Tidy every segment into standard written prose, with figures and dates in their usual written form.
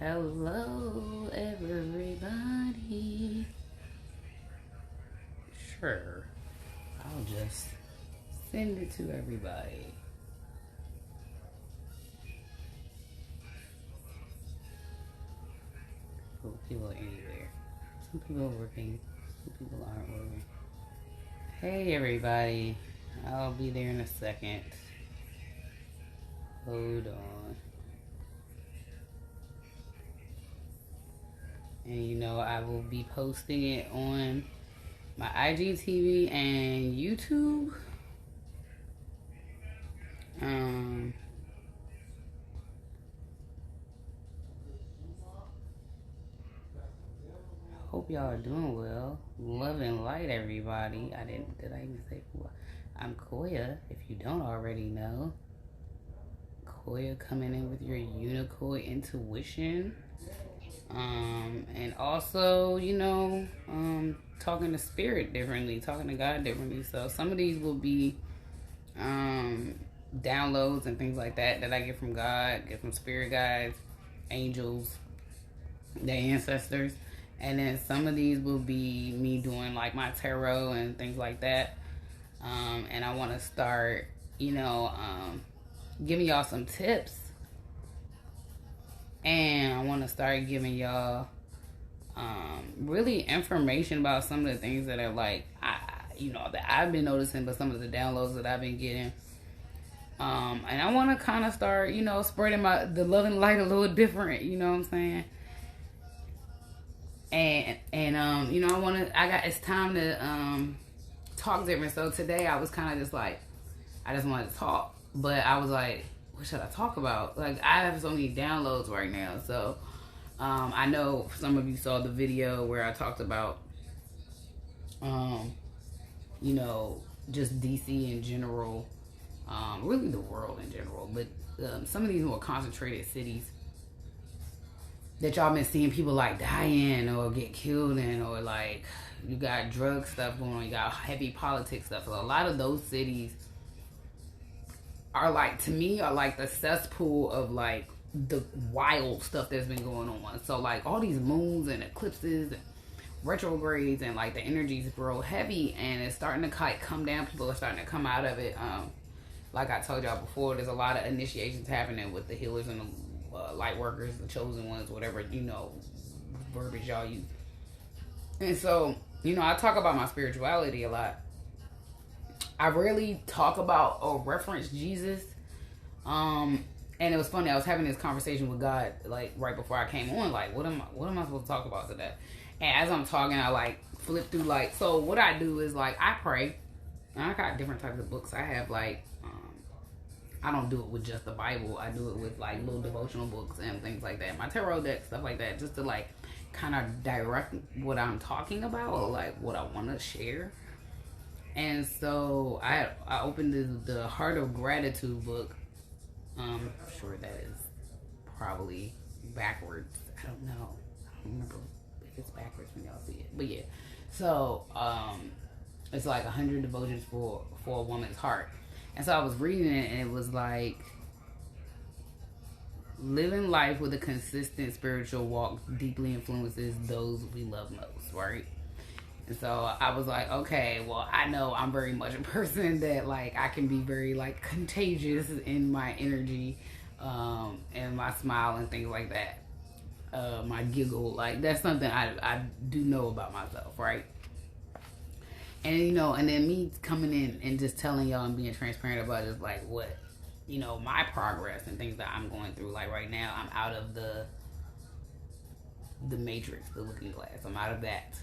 Hello, everybody. Sure, I'll just send it to everybody. Oh, people are anywhere. Some people are working, some people aren't working. Hey, everybody. I'll be there in a second. Hold on. And you know, I will be posting it on my IGTV and YouTube. Hope y'all are doing well. Love and light, everybody. Did I even say who I'm Koya, if you don't already know. Koya coming in with your UniKOY Intuition. And also, you know, talking to spirit differently, talking to God differently. So some of these will be downloads and things like that I get from God, get from spirit guides, angels, the ancestors. And then some of these will be me doing like my tarot and things like that. And I want to start, you know, giving y'all some tips. And I want to start giving y'all really information about some of the things that are like, that I've been noticing, but some of the downloads that I've been getting. And I want to kind of start, you know, spreading the love and light a little different, you know what I'm saying? And you know, it's time to talk different. So today I was kind of just like, I just wanted to talk, but I was like, what should I talk about? Like, I have so many downloads right now. So I know some of you saw the video where I talked about you know, just DC in general, really the world in general, but some of these more concentrated cities that y'all been seeing people like dying or get killed in, or like you got drug stuff going on, you got heavy politics stuff. So a lot of those cities are like, to me, are like the cesspool of like the wild stuff that's been going on. So like all these moons and eclipses and retrogrades, and like the energies grow heavy, and it's starting to come down. People are starting to come out of it. Like I told y'all before, there's a lot of initiations happening with the healers and the light workers, the chosen ones, whatever, you know, verbiage y'all use. And so, you know, I talk about my spirituality a lot. I rarely talk about or reference Jesus. And it was funny, I was having this conversation with God like right before I came on, like what am I supposed to talk about today? And as I'm talking, I like flip through, like, so what I do is like I pray. And I got different types of books. I have like I don't do it with just the Bible. I do it with like little devotional books and things like that. My tarot deck, stuff like that, just to like kind of direct what I'm talking about, or like what I want to share. And so I opened the Heart of Gratitude book. I'm sure that is probably backwards. I don't know. I don't remember if it's backwards when y'all see it. But yeah. So it's like 100 devotions for a woman's heart. And so I was reading it, and it was like, living life with a consistent spiritual walk deeply influences those we love most, right? And so I was like, okay, well, I know I'm very much a person that like I can be very like contagious in my energy, and my smile and things like that. My giggle, like that's something I do know about myself, right? And, you know, and then me coming in and just telling y'all and being transparent about just like what, you know, my progress and things that I'm going through. Like right now, I'm out of the matrix, the looking glass. I'm out of that.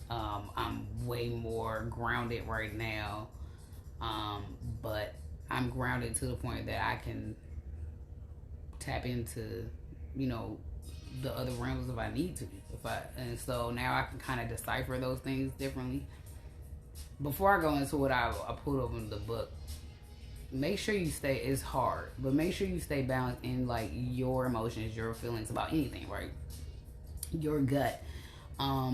I'm way more grounded right now. But I'm grounded to the point that I can tap into, you know, the other realms if I need to. And so now I can kind of decipher those things differently. Before I go into what I pulled open the book, make sure you stay, it's hard, but make sure you stay balanced in like your emotions, your feelings about anything, right? Your gut.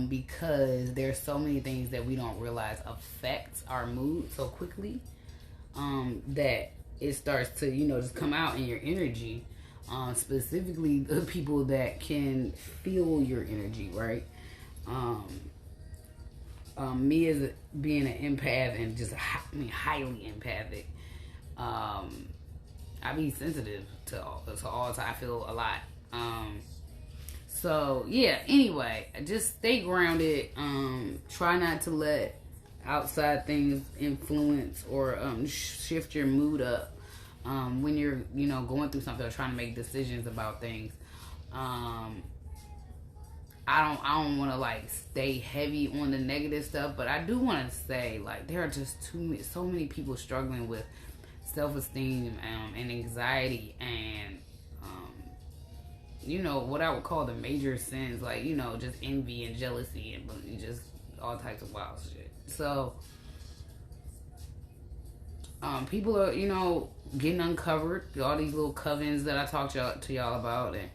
Because there's so many things that we don't realize affects our mood so quickly, that it starts to, you know, just come out in your energy. specifically the people that can feel your energy, right? Me as being an empath and just highly empathic, I be sensitive to all. I feel a lot. So yeah. Anyway, just stay grounded. Try not to let outside things influence or shift your mood up when you're going through something or trying to make decisions about things. I don't want to like stay heavy on the negative stuff, but I do want to say like there are just so many people struggling with self-esteem and anxiety and what I would call the major sins, like just envy and jealousy and just all types of wild shit. So people are getting uncovered, all these little covens that I talked to y'all about, and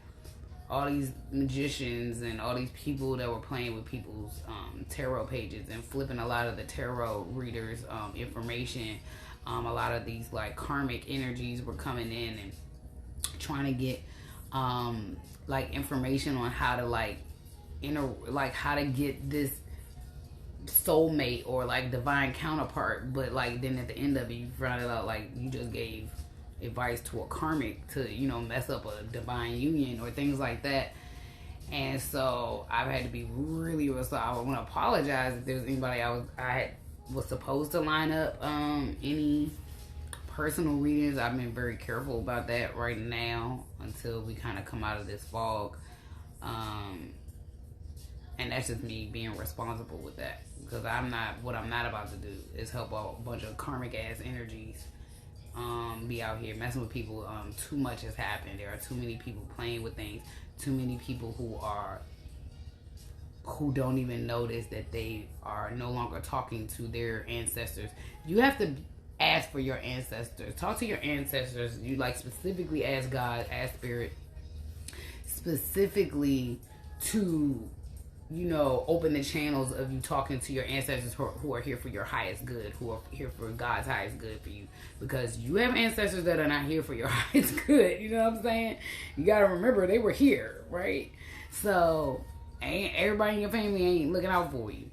all these magicians and all these people that were playing with people's tarot pages and flipping a lot of the tarot readers information. A lot of these like karmic energies were coming in and trying to get like information on how to how to get this soulmate or like divine counterpart, but like then at the end of it you found out like you just gave advice to a karmic to mess up a divine union or things like that. And so I've had to be really I want to apologize if there's anybody I was supposed to line up any personal readings. I've been very careful about that right now until we kind of come out of this fog, and that's just me being responsible with that, because what I'm not about to do is help a bunch of karmic ass energies be out here messing with people. Too much has happened. There are too many people playing with things, too many people who don't even notice that they are no longer talking to their ancestors. You have to ask for your ancestors. Talk to your ancestors. You specifically ask God, ask Spirit, specifically to open the channels of you talking to your ancestors who are here for your highest good, who are here for God's highest good for you. Because you have ancestors that are not here for your highest good. You know what I'm saying? You got to remember they were here, right? So everybody in your family ain't looking out for you.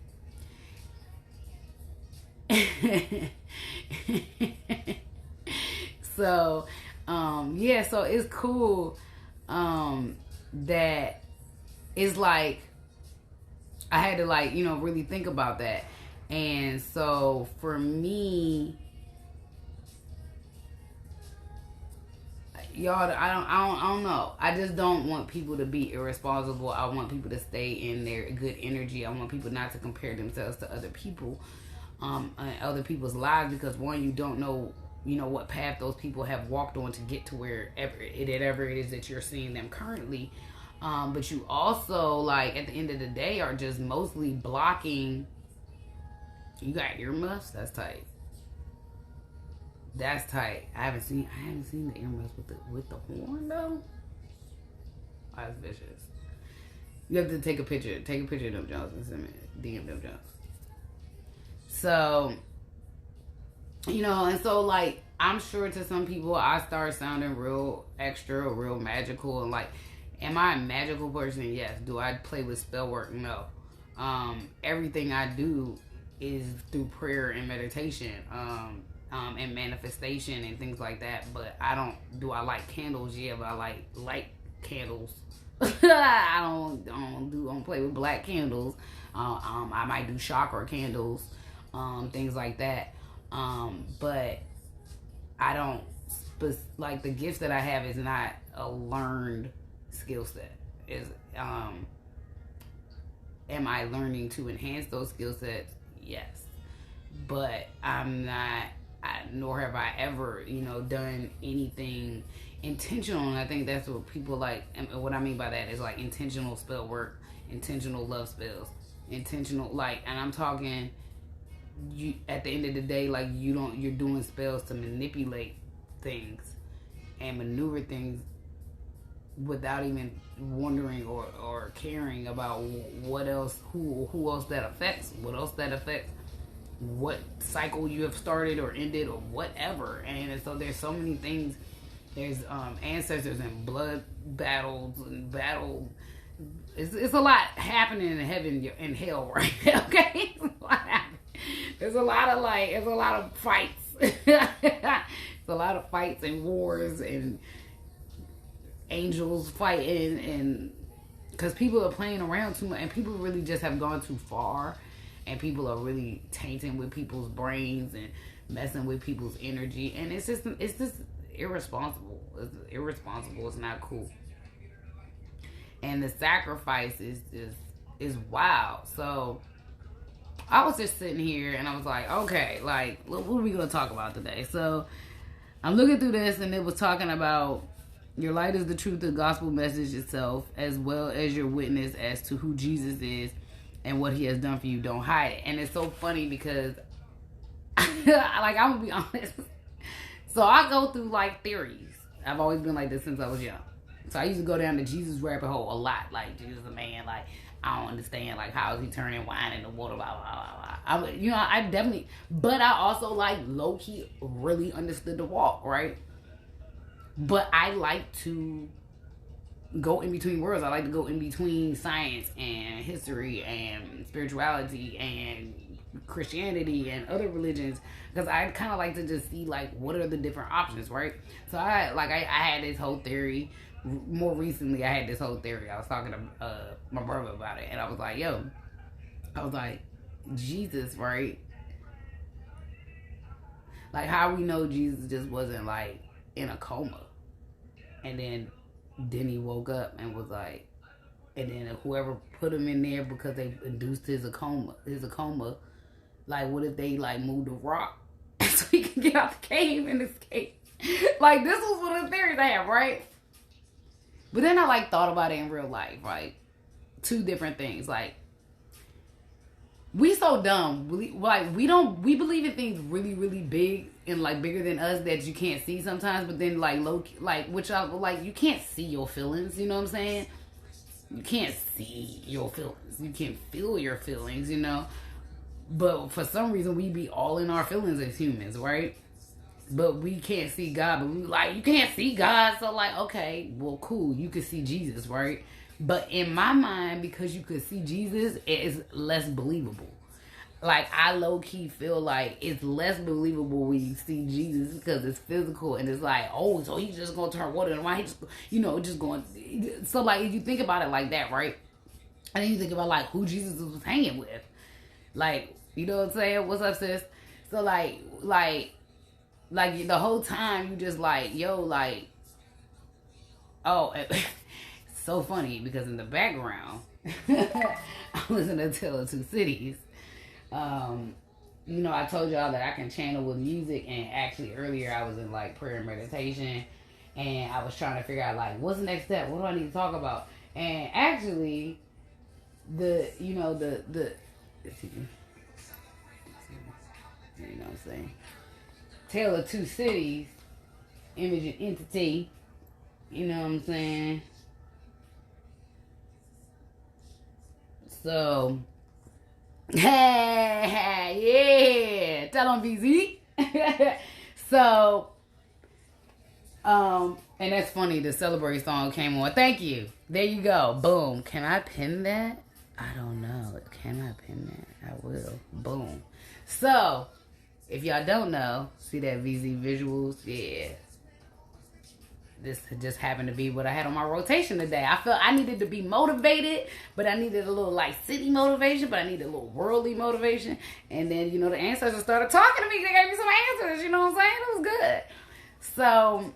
So so it's cool that it's like I had to really think about that. And so for me, y'all, I don't know. I just don't want people to be irresponsible. I want people to stay in their good energy. I want people not to compare themselves to other people, and other people's lives, because one, you don't know, what path those people have walked on to get to wherever it is that you're seeing them currently. But you also, at the end of the day, are just mostly blocking. You got earmuffs? That's tight. That's tight. I haven't seen the earmuffs with the horn though. That's vicious. You have to take a picture. Take a picture of them Jones and send me DM them Jones. So, and so I'm sure to some people I start sounding real extra, real magical, and am I a magical person? Yes. Do I play with spell work? No. Everything I do is through prayer and meditation, and manifestation and things like that. But do I like candles? Yeah, but I like light candles. I don't play with black candles. I might do chakra candles, things like that. But I don't, the gifts that I have is not a learned skill set. Am I learning to enhance those skill sets? Yes. But I'm not, nor have I ever, done anything intentional. And I think that's what people and what I mean by that is intentional spell work, intentional love spells, intentional, and I'm talking, you, at the end of the day, you're doing spells to manipulate things and maneuver things without even wondering or caring about what else, who else that affects, what cycle you have started or ended or whatever. And so there's so many things There's ancestors and blood battles and battle. It's a lot happening in heaven and hell right now. Okay, there's a lot of fights. It's a lot of fights and wars and angels fighting, and because people are playing around too much, and people really just have gone too far, and people are really tainting with people's brains and messing with people's energy, and it's just irresponsible. It's irresponsible. It's not cool. And the sacrifice is wild. So I was just sitting here and I was like, okay, like, what are we gonna talk about today? So I'm looking through this, and it was talking about your light is the truth, the gospel message itself, as well as your witness as to who Jesus is and what he has done for you. Don't hide it. And it's so funny because like, I'm gonna be honest. So I go through like theories. I've always been like this since I was young. So I used to go down the Jesus rabbit hole a lot. Like, Jesus a man, like, I don't understand, like, how is he turning wine into water, blah, blah, blah, blah. I definitely, but I also, like, low-key really understood the walk, right? But I like to go in between worlds. I like to go in between science and history and spirituality and Christianity and other religions, because I kind of like to just see, like, what are the different options, right? So I had this whole theory. More recently, I had this whole theory. I was talking to my brother about it, and I was like, Jesus, right? Like, how we know Jesus just wasn't, like, in a coma, and then he woke up and was like, and then whoever put him in there because they induced his coma, like, what if they, like, moved a rock so he can get out the cave and escape? Like, this was one of the theories I have, right? But then I, like, thought about it in real life, like, two different things. Like, we so dumb. We believe in things really, really big and, like, bigger than us that you can't see sometimes. But then, like, you can't see your feelings, you know what I'm saying? You can't see your feelings. You can't feel your feelings, you know? But for some reason, we be all in our feelings as humans, right? But we can't see God. But we like, you can't see God. So like, okay, well, cool. You can see Jesus, right? But in my mind, because you could see Jesus, it is less believable. Like, I low-key feel like it's less believable when you see Jesus because it's physical. And it's like, oh, so he's just going to turn water. And why he's, just going. So like, if you think about it like that, right? And then you think about like who Jesus was hanging with. Like, you know what I'm saying? What's up, sis? So like the whole time you just like, yo, like, oh, it's so funny because in the background, I was in A Tale of Two Cities. I told y'all that I can channel with music, and actually earlier I was in like prayer and meditation, and I was trying to figure out like, what's the next step? What do I need to talk about? And actually, you know what I'm saying? Tale of Two Cities, image and entity. You know what I'm saying? So, yeah, tell on BZ. So, and that's funny. The Celebrate song came on. Thank you. There you go. Boom. Can I pin that? I don't know. Can I pin that? I will. Boom. So, if y'all don't know, see that VZ visuals? Yeah. This just happened to be what I had on my rotation today. I felt I needed to be motivated, but I needed a little like city motivation, but I needed a little worldly motivation. And then, the ancestors started talking to me. They gave me some answers, you know what I'm saying? It was good. So,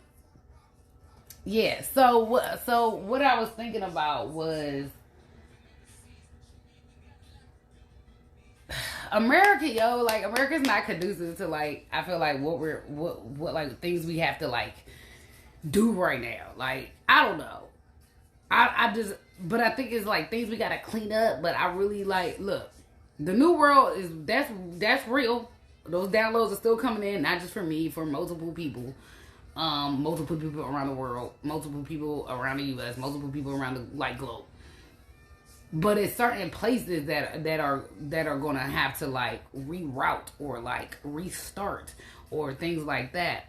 yeah. So what I was thinking about was America, like America's not conducive to like, I feel like what like things we have to like do right now. Like, I don't know. But I think it's like things we gotta clean up. But I really like, look, the new world that's real. Those downloads are still coming in, not just for me, for multiple people. Multiple people around the world, multiple people around the US, multiple people around the like globe. But it's certain places that are gonna have to like reroute or like restart or things like that.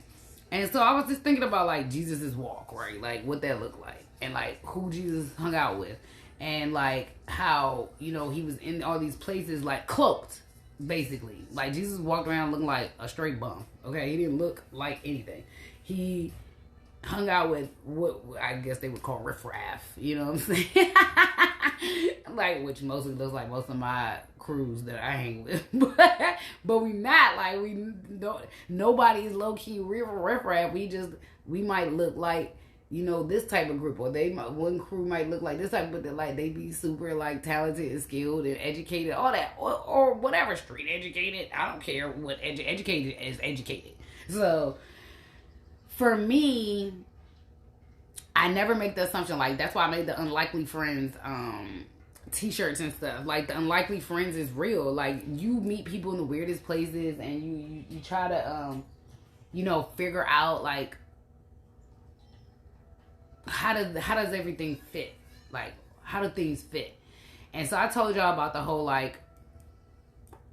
And so I was just thinking about like Jesus's walk, right? Like what that looked like, and like who Jesus hung out with, and like how, you know, he was in all these places like cloaked, basically. Like Jesus walked around looking like a straight bum. Okay, he didn't look like anything. He hung out with what I guess they would call riffraff. You know what I'm saying? Like, which mostly looks like most of my crews that I hang with, but we not like, we don't, nobody's low key riffraff. We might look like, you know, this type of group, or one crew might look like this type, but like they be super like talented and skilled and educated, all that, or whatever, street educated. I don't care what educated is educated. So for me, I never make the assumption, like that's why I made the unlikely friends t-shirts and stuff. Like the unlikely friends is real. Like you meet people in the weirdest places, and you try to you know, figure out like how does everything fit? Like how do things fit? And so I told y'all about the whole like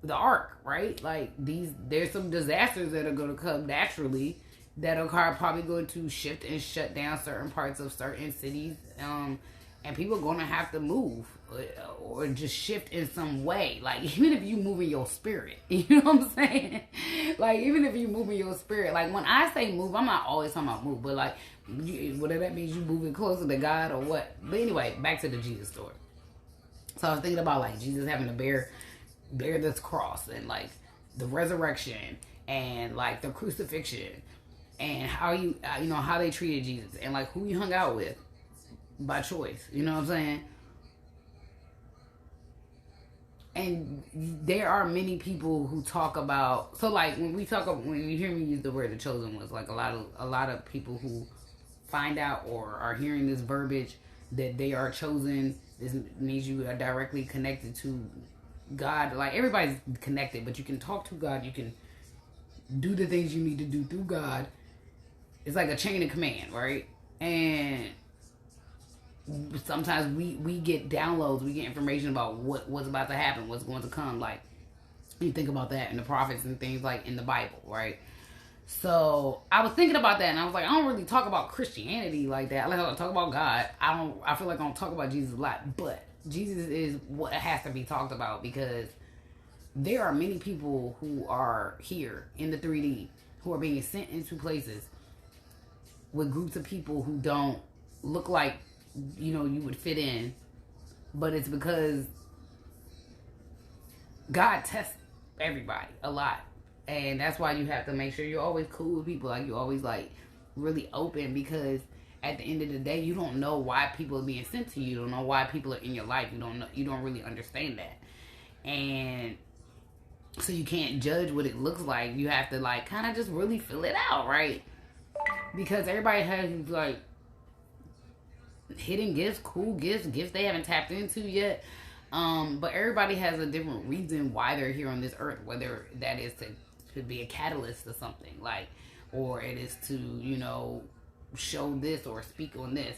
the ark, right? Like there's some disasters that are going to come naturally that are probably going to shift and shut down certain parts of certain cities, and people are going to have to move or just shift in some way. Like even if you move in your spirit, you know what I'm saying? Like even if you move in your spirit, like when I say move, I'm not always talking about move, but like whether that means you moving closer to God or what. But anyway, back to the Jesus story. So I was thinking about like Jesus having to bear this cross, and like the resurrection, and like the crucifixion, and how you know, how they treated Jesus, and like who he hung out with by choice. You know what I'm saying? And there are many people who talk about, so like when you hear me use the word the chosen ones, like a lot of people who find out or are hearing this verbiage that they are chosen, this means you are directly connected to God. Like everybody's connected, but you can talk to God, you can do the things you need to do through God. It's like a chain of command, right? And sometimes we get downloads, we get information about what's about to happen, what's going to come. Like you think about that in the prophets and things like in the Bible, right? So I was thinking about that, and I was like, I don't really talk about Christianity like that. I like to talk about God. I feel like I don't talk about Jesus a lot, but Jesus is what has to be talked about, because there are many people who are here in the 3D who are being sent into places with groups of people who don't look like, you know, you would fit in, but it's because God tests everybody a lot, and that's why you have to make sure you're always cool with people, like you're always like really open, because at the end of the day, you don't know why people are being sent to you. You don't know why people are in your life. You don't really understand that, and so you can't judge what it looks like. You have to like kind of just really feel it out, right? Because everybody has like hidden gifts, cool gifts they haven't tapped into yet. But everybody has a different reason why they're here on this earth, whether that is to be a catalyst to something, like, or it is to, you know, show this or speak on this.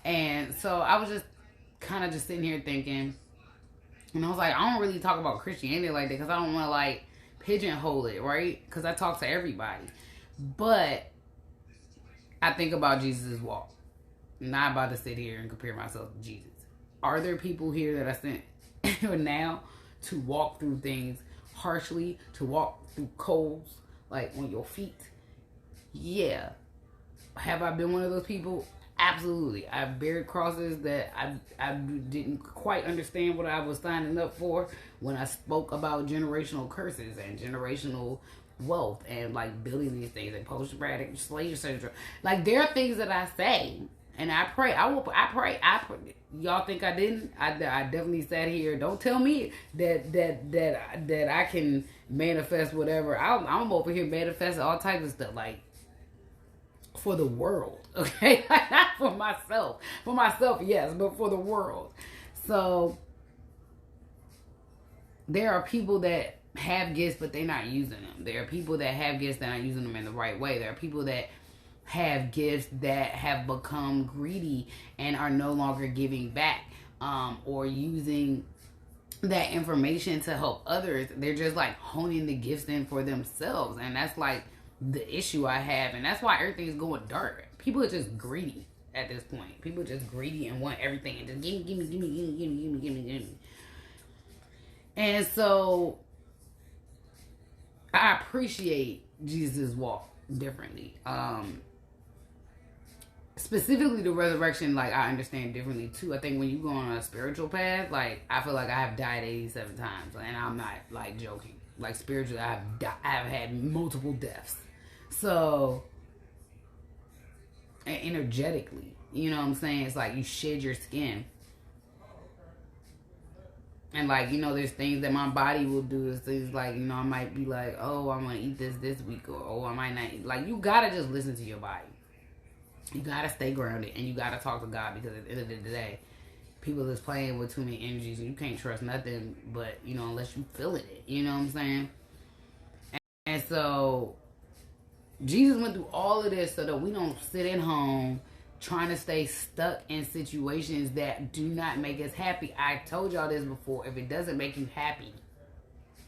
And so I was just kind of just sitting here thinking, and I was like, I don't really talk about Christianity like that, because I don't want to like pigeonhole it, right? Because I talk to everybody. But I think about Jesus' walk. I'm not about to sit here and compare myself to Jesus. Are there people here that are sent now to walk through things harshly, to walk through coals, like on your feet? Yeah. Have I been one of those people? Absolutely. I've buried crosses that I didn't quite understand what I was signing up for when I spoke about generational curses and generational wealth and like building these things and post-traumatic slave syndrome. Like there are things that I say and I pray. I pray. Y'all think I didn't? I definitely sat here. Don't tell me that I can manifest whatever. I'm over here manifesting all types of stuff, like for the world, okay? Not for myself. For myself, yes, but for the world. So there are people that have gifts, but they're not using them. There are people that have gifts that are not using them in the right way. There are people that have gifts that have become greedy and are no longer giving back, or using that information to help others. They're just like honing the gifts in for themselves, and that's like the issue I have, and that's why everything's going dark. People are just greedy at this point. People are just greedy and want everything and just give me. And so I appreciate Jesus' walk differently. Specifically the resurrection, like, I understand differently too. I think when you go on a spiritual path, like, I feel like I have died 87 times, and I'm not, like, joking. Like, spiritually, I've had multiple deaths. So, and energetically, you know what I'm saying? It's like you shed your skin. And, like, you know, there's things that my body will do. It's things like, you know, I might be like, oh, I'm going to eat this week, or, oh, I might not eat. Like, you got to just listen to your body. You got to stay grounded, and you got to talk to God, because at the end of the day, people is playing with too many energies, and you can't trust nothing but, you know, unless you feeling it. You know what I'm saying? And so, Jesus went through all of this so that we don't sit at home trying to stay stuck in situations that do not make us happy. I told y'all this before. If it doesn't make you happy,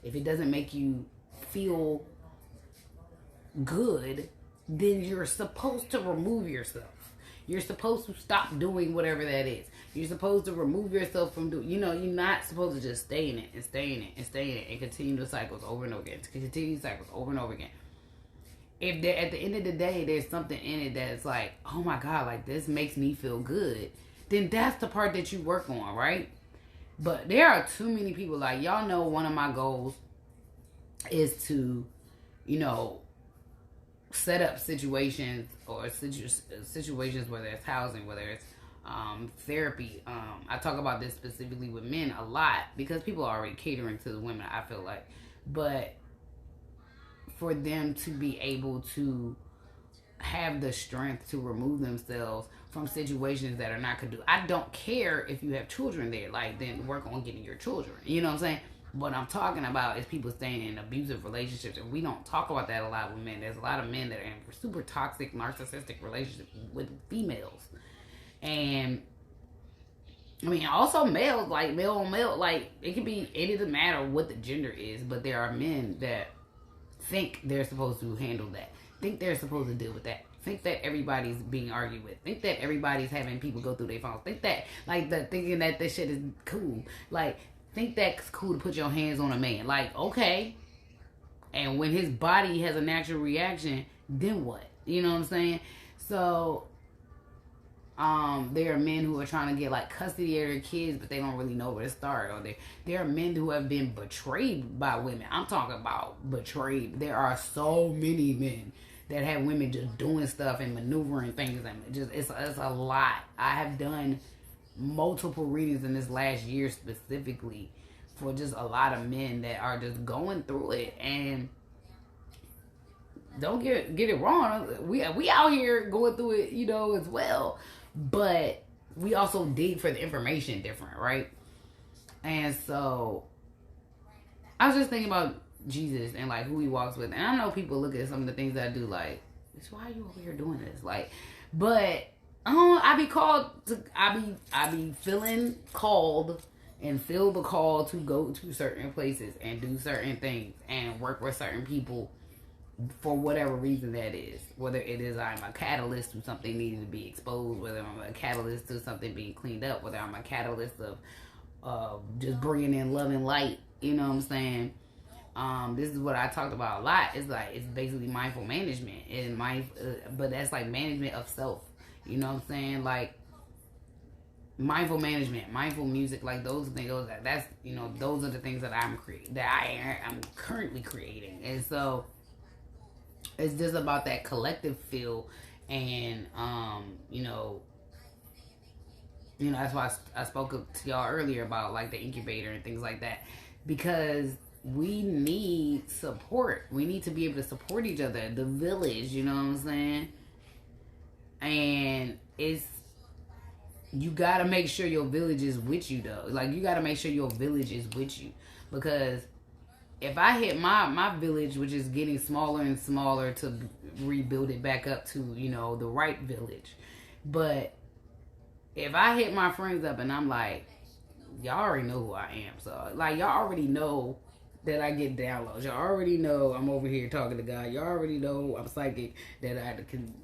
if it doesn't make you feel good, then you're supposed to remove yourself. You're supposed to stop doing whatever that is. You're supposed to remove yourself from doing, you know, you're not supposed to just stay in it and stay in it and stay in it and continue the cycles over and over again. Continue cycles over and over again. If there, at the end of the day, there's something in it that's like, oh my God, like, this makes me feel good, then that's the part that you work on, right? But there are too many people, like, y'all know one of my goals is to, you know, set up situations or situations, whether it's housing, whether it's therapy. I talk about this specifically with men a lot because people are already catering to the women, I feel like. But for them to be able to have the strength to remove themselves from situations that are not conducive. I don't care if you have children there, like, then work on getting your children. You know what I'm saying? What I'm talking about is people staying in abusive relationships, and we don't talk about that a lot with men. There's a lot of men that are in super toxic, narcissistic relationships with females. And, I mean, also males, like, male on male, like, it can be, it doesn't matter what the gender is, but there are men that think they're supposed to handle that. Think they're supposed to deal with that. Think that everybody's being argued with. Think that everybody's having people go through their phones. Think that, like, thinking that this shit is cool. Like, think that's cool to put your hands on a man. Like, okay. And when his body has a natural reaction, then what? You know what I'm saying? So, there are men who are trying to get, like, custody of their kids, but they don't really know where to start. Or there are men who have been betrayed by women. I'm talking about betrayed. There are so many men that have women just doing stuff and maneuvering things, and just it's a lot. I have done multiple readings in this last year specifically for just a lot of men that are just going through it. And don't get it wrong, we out here going through it, you know, as well, but we also dig for the information different, right? And so I was just thinking about Jesus and, like, who he walks with, and I know people look at some of the things that I do like, why are you over here doing this? Like, but I be feeling called and feel the call to go to certain places and do certain things and work with certain people for whatever reason that is. Whether it is I'm a catalyst to something needing to be exposed, whether I'm a catalyst to something being cleaned up, whether I'm a catalyst of just bringing in love and light. You know what I'm saying? This is what I talked about a lot. It's like, it's basically mindful management, and but that's like management of self. You know what I'm saying? Like, mindful management, mindful music, like those things. That's, you know, those are the things that I'm currently creating, and so it's just about that collective feel, and you know, that's why I spoke to y'all earlier about, like, the incubator and things like that, because we need support. We need to be able to support each other. The village, you know what I'm saying? And you gotta make sure your village is with you, though. Like, you gotta make sure your village is with you, because if I hit my village, which is getting smaller and smaller to rebuild it back up to, you know, the right village, but if I hit my friends up and I'm like, y'all already know who I am, so, like, y'all already know that I get downloads. Y'all already know I'm over here talking to God. Y'all already know I'm psychic, that I can,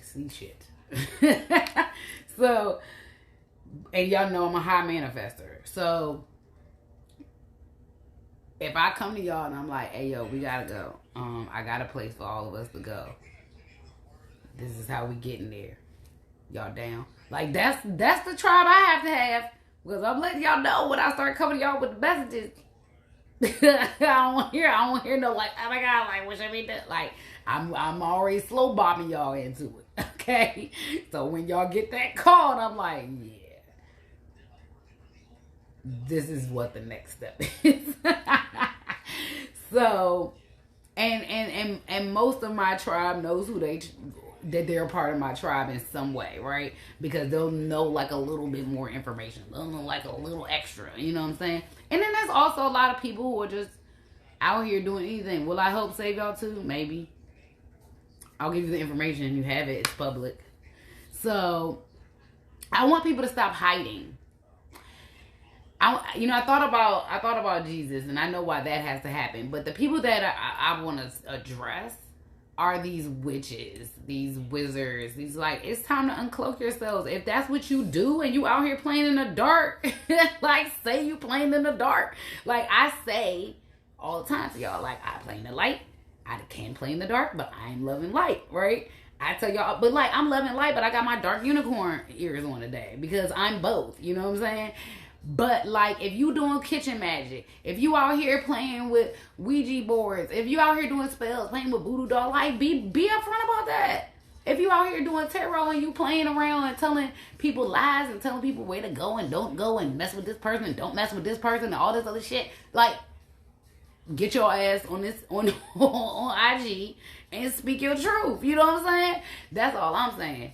see shit. So, and y'all know I'm a high manifester. So, if I come to y'all and I'm like, hey, yo, we gotta go. I got a place for all of us to go. This is how we getting there. Y'all down? Like, that's the tribe I have to have. Because I'm letting y'all know when I start coming to y'all with the messages. I don't want to hear no like, oh my God, like, what should we do? Like, I'm already slow bombing y'all into it. Okay? So when y'all get that call, and I'm like, yeah, this is what the next step is. So, and most of my tribe knows that they're a part of my tribe in some way, right? Because they'll know like a little bit more information. They'll know like a little extra, you know what I'm saying? And then there's also a lot of people who are just out here doing anything. Will I help save y'all too? Maybe. I'll give you the information. You have it. It's public. So, I want people to stop hiding. I thought about Jesus, and I know why that has to happen. But the people that I want to address are these witches, these wizards, these like, it's time to uncloak yourselves. If that's what you do and you out here playing in the dark, like say you playing in the dark. Like I say all the time to y'all, like I play in the light. I can play in the dark, but I'm loving light, right? I tell y'all, but like I'm loving light, but I got my dark unicorn ears on today because I'm both, you know what I'm saying? But like if you doing kitchen magic, if you out here playing with Ouija boards, if you out here doing spells, playing with voodoo doll, like be upfront about that. If you out here doing tarot and you playing around and telling people lies and telling people where to go and don't go and mess with this person and don't mess with this person and all this other shit, like get your ass on IG and speak your truth. You know what I'm saying? That's all I'm saying.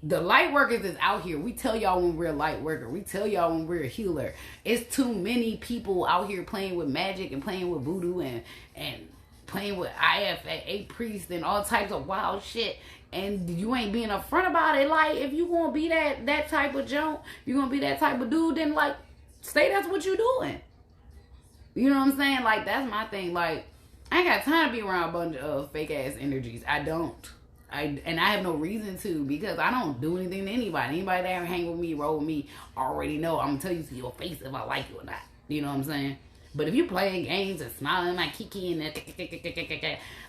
The light workers is out here. We tell y'all when we're a light worker. We tell y'all when we're a healer. It's too many people out here playing with magic and playing with voodoo and playing with IFA priests and all types of wild shit. And you ain't being upfront about it. Like, if you gonna be that type of junk, you gonna be that type of dude, then like, say that's what you doing. You know what I'm saying? Like, that's my thing. Like, I ain't got time to be around a bunch of fake ass energies. I don't. And I have no reason to, because I don't do anything to anybody. Anybody that hang with me, roll with me, already know I'm gonna tell you to your face if I like you or not. You know what I'm saying? But if you playing games and smiling like kiki and that,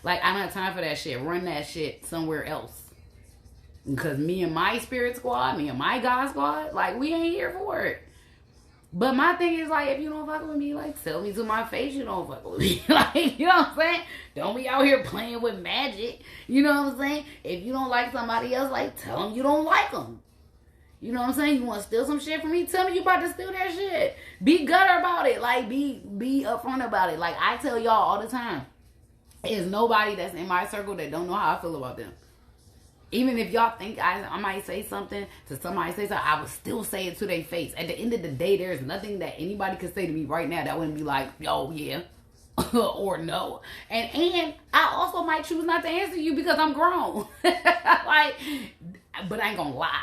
like I don't have time for that shit. Run that shit somewhere else. Because me and my spirit squad, me and my God squad, like we ain't here for it. But my thing is, like, if you don't fuck with me, like, tell me to my face you don't fuck with me. Like, you know what I'm saying? Don't be out here playing with magic. You know what I'm saying? If you don't like somebody else, like, tell them you don't like them. You know what I'm saying? You want to steal some shit from me? Tell me you about to steal that shit. Be gutter about it. Like, be upfront about it. Like, I tell y'all all the time. There's nobody that's in my circle that don't know how I feel about them. Even if y'all think I might say something to somebody, I would still say it to their face. At the end of the day, there's nothing that anybody could say to me right now that wouldn't be like, yo, yeah, or no. And I also might choose not to answer you because I'm grown. Like, but I ain't gonna lie.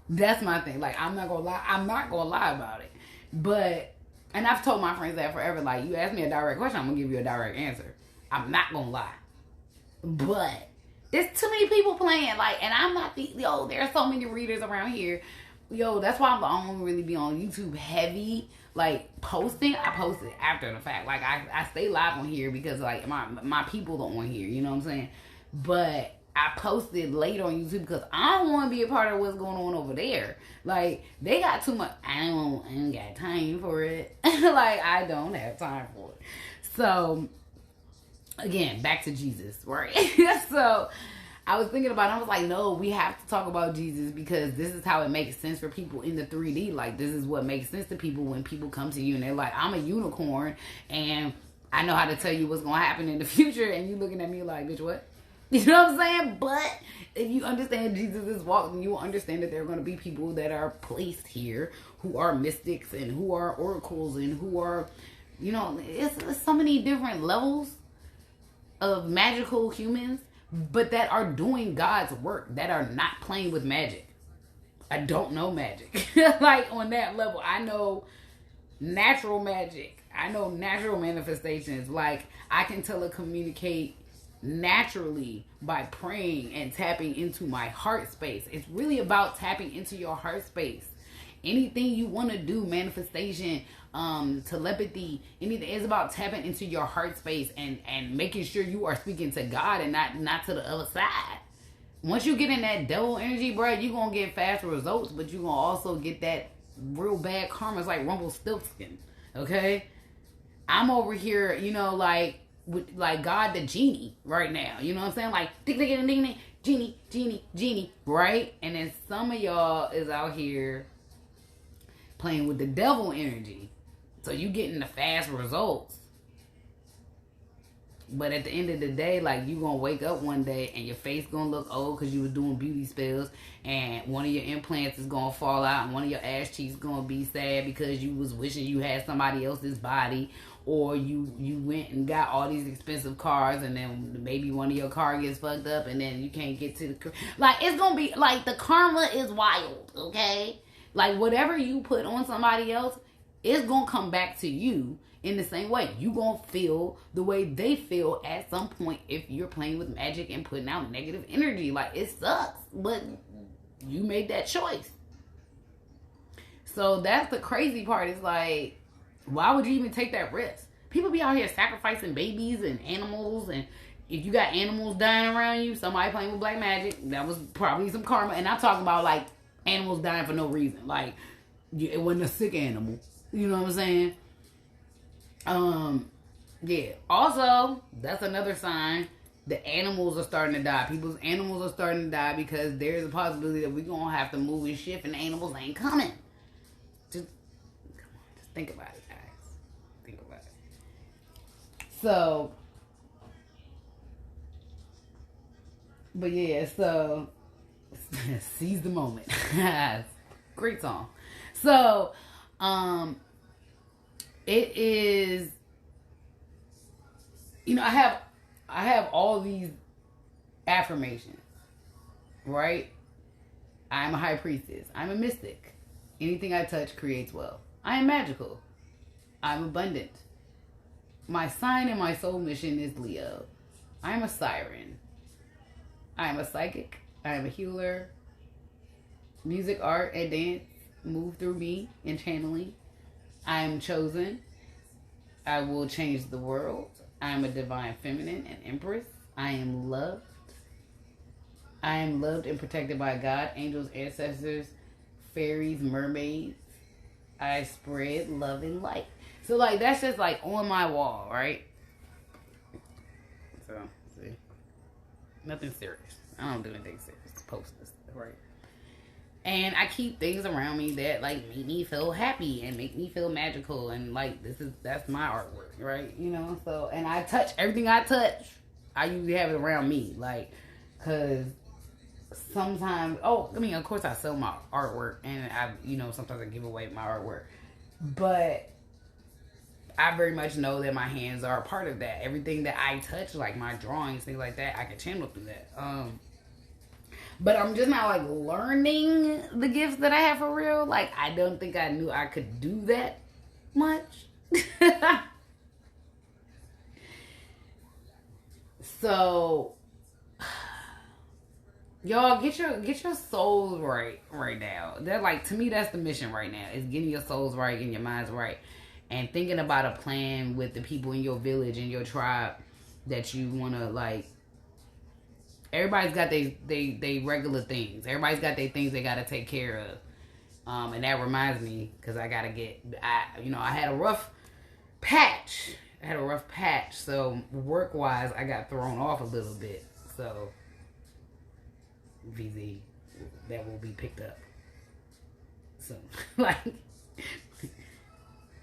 That's my thing. Like, I'm not gonna lie. I'm not gonna lie about it. But, and I've told my friends that forever. Like, you ask me a direct question, I'm gonna give you a direct answer. I'm not gonna lie. But there's too many people playing, like, and I'm not there are so many readers around here. Yo, that's why I don't really be on YouTube heavy, like, posting. I post it after the fact. Like, I stay live on here because, like, my people are on here, you know what I'm saying? But I posted late on YouTube because I don't want to be a part of what's going on over there. Like, they got too much. I don't got time for it. Like, I don't have time for it. So, again, back to Jesus, right? So I was thinking about it. I was like, no, we have to talk about Jesus because this is how it makes sense for people in the 3D. Like, this is what makes sense to people when people come to you and they're like, I'm a unicorn and I know how to tell you what's going to happen in the future. And you looking at me like, bitch, what? You know what I'm saying? But if you understand Jesus' walk, then you will understand that there are going to be people that are placed here who are mystics and who are oracles and who are, you know, it's so many different levels of magical humans, but that are doing God's work, that are not playing with magic. I don't know magic. Like on that level, I know natural magic. I know natural manifestations. Like I can telecommunicate naturally by praying and tapping into my heart space. It's really about tapping into your heart space. Anything you want to do, manifestation, telepathy, anything, is about tapping into your heart space and making sure you are speaking to God and not to the other side. Once you get in that devil energy, bro, you're going to get fast results, but you're going to also get that real bad karma. It's like Rumpelstiltskin, okay? I'm over here, you know, like, with, like God the genie right now. You know what I'm saying? Like, ding, ding, ding, ding, ding, genie, genie, genie, right? And then some of y'all is out here playing with the devil energy. So you getting the fast results. But at the end of the day, like, you gonna wake up one day and your face gonna look old because you was doing beauty spells, and one of your implants is gonna fall out, and one of your ass cheeks gonna be sad because you was wishing you had somebody else's body, or you went and got all these expensive cars, and then maybe one of your car gets fucked up, and then you can't get to the... Like, it's gonna be, like, the karma is wild, okay? Like, whatever you put on somebody else, it's gonna come back to you in the same way. You gonna feel the way they feel at some point if you're playing with magic and putting out negative energy. Like, it sucks, but you made that choice. So that's the crazy part. Is like, why would you even take that risk? People be out here sacrificing babies and animals, and if you got animals dying around you, somebody playing with black magic, that was probably some karma. And I'm talking about like animals dying for no reason. Like, it wasn't a sick animal. You know what I'm saying? Yeah. Also, that's another sign. The animals are starting to die. People's animals are starting to die because there's a possibility that we're gonna have to move and shift, and the animals ain't coming. Just come on, just think about it, guys. Think about it. So, but yeah, so seize the moment. Great song. So, it is, you know, I have all these affirmations, right? I'm a high priestess. I'm a mystic. Anything I touch creates wealth. I am magical. I'm abundant. My sign and my soul mission is Leo. I am a siren. I am a psychic. I am a healer. Music, art, and dance move through me in channeling. I am chosen. I will change the world. I am a divine feminine and empress. I am loved. I am loved and protected by God, angels, ancestors, fairies, mermaids. I spread love and light. So, like, that's just, like, on my wall, right? So, see. Nothing serious. I don't do anything serious. Post this, right? And I keep things around me that, like, make me feel happy and make me feel magical. And, like, that's my artwork, right? You know? So, and I touch, everything I touch, I usually have it around me. Like, because sometimes, I mean, of course I sell my artwork. And sometimes I give away my artwork. But I very much know that my hands are a part of that. Everything that I touch, like my drawings, things like that, I can channel through that. But I'm just not, like, learning the gifts that I have for real. Like, I don't think I knew I could do that much. So, y'all, get your souls right now. That, like, to me, that's the mission right now. Is getting your souls right, getting your minds right. And thinking about a plan with the people in your village and your tribe that you want to, like, everybody's got they regular things. Everybody's got their things they got to take care of. And that reminds me, because I had a rough patch. So work-wise, I got thrown off a little bit. So, VZ, that will be picked up soon. Like,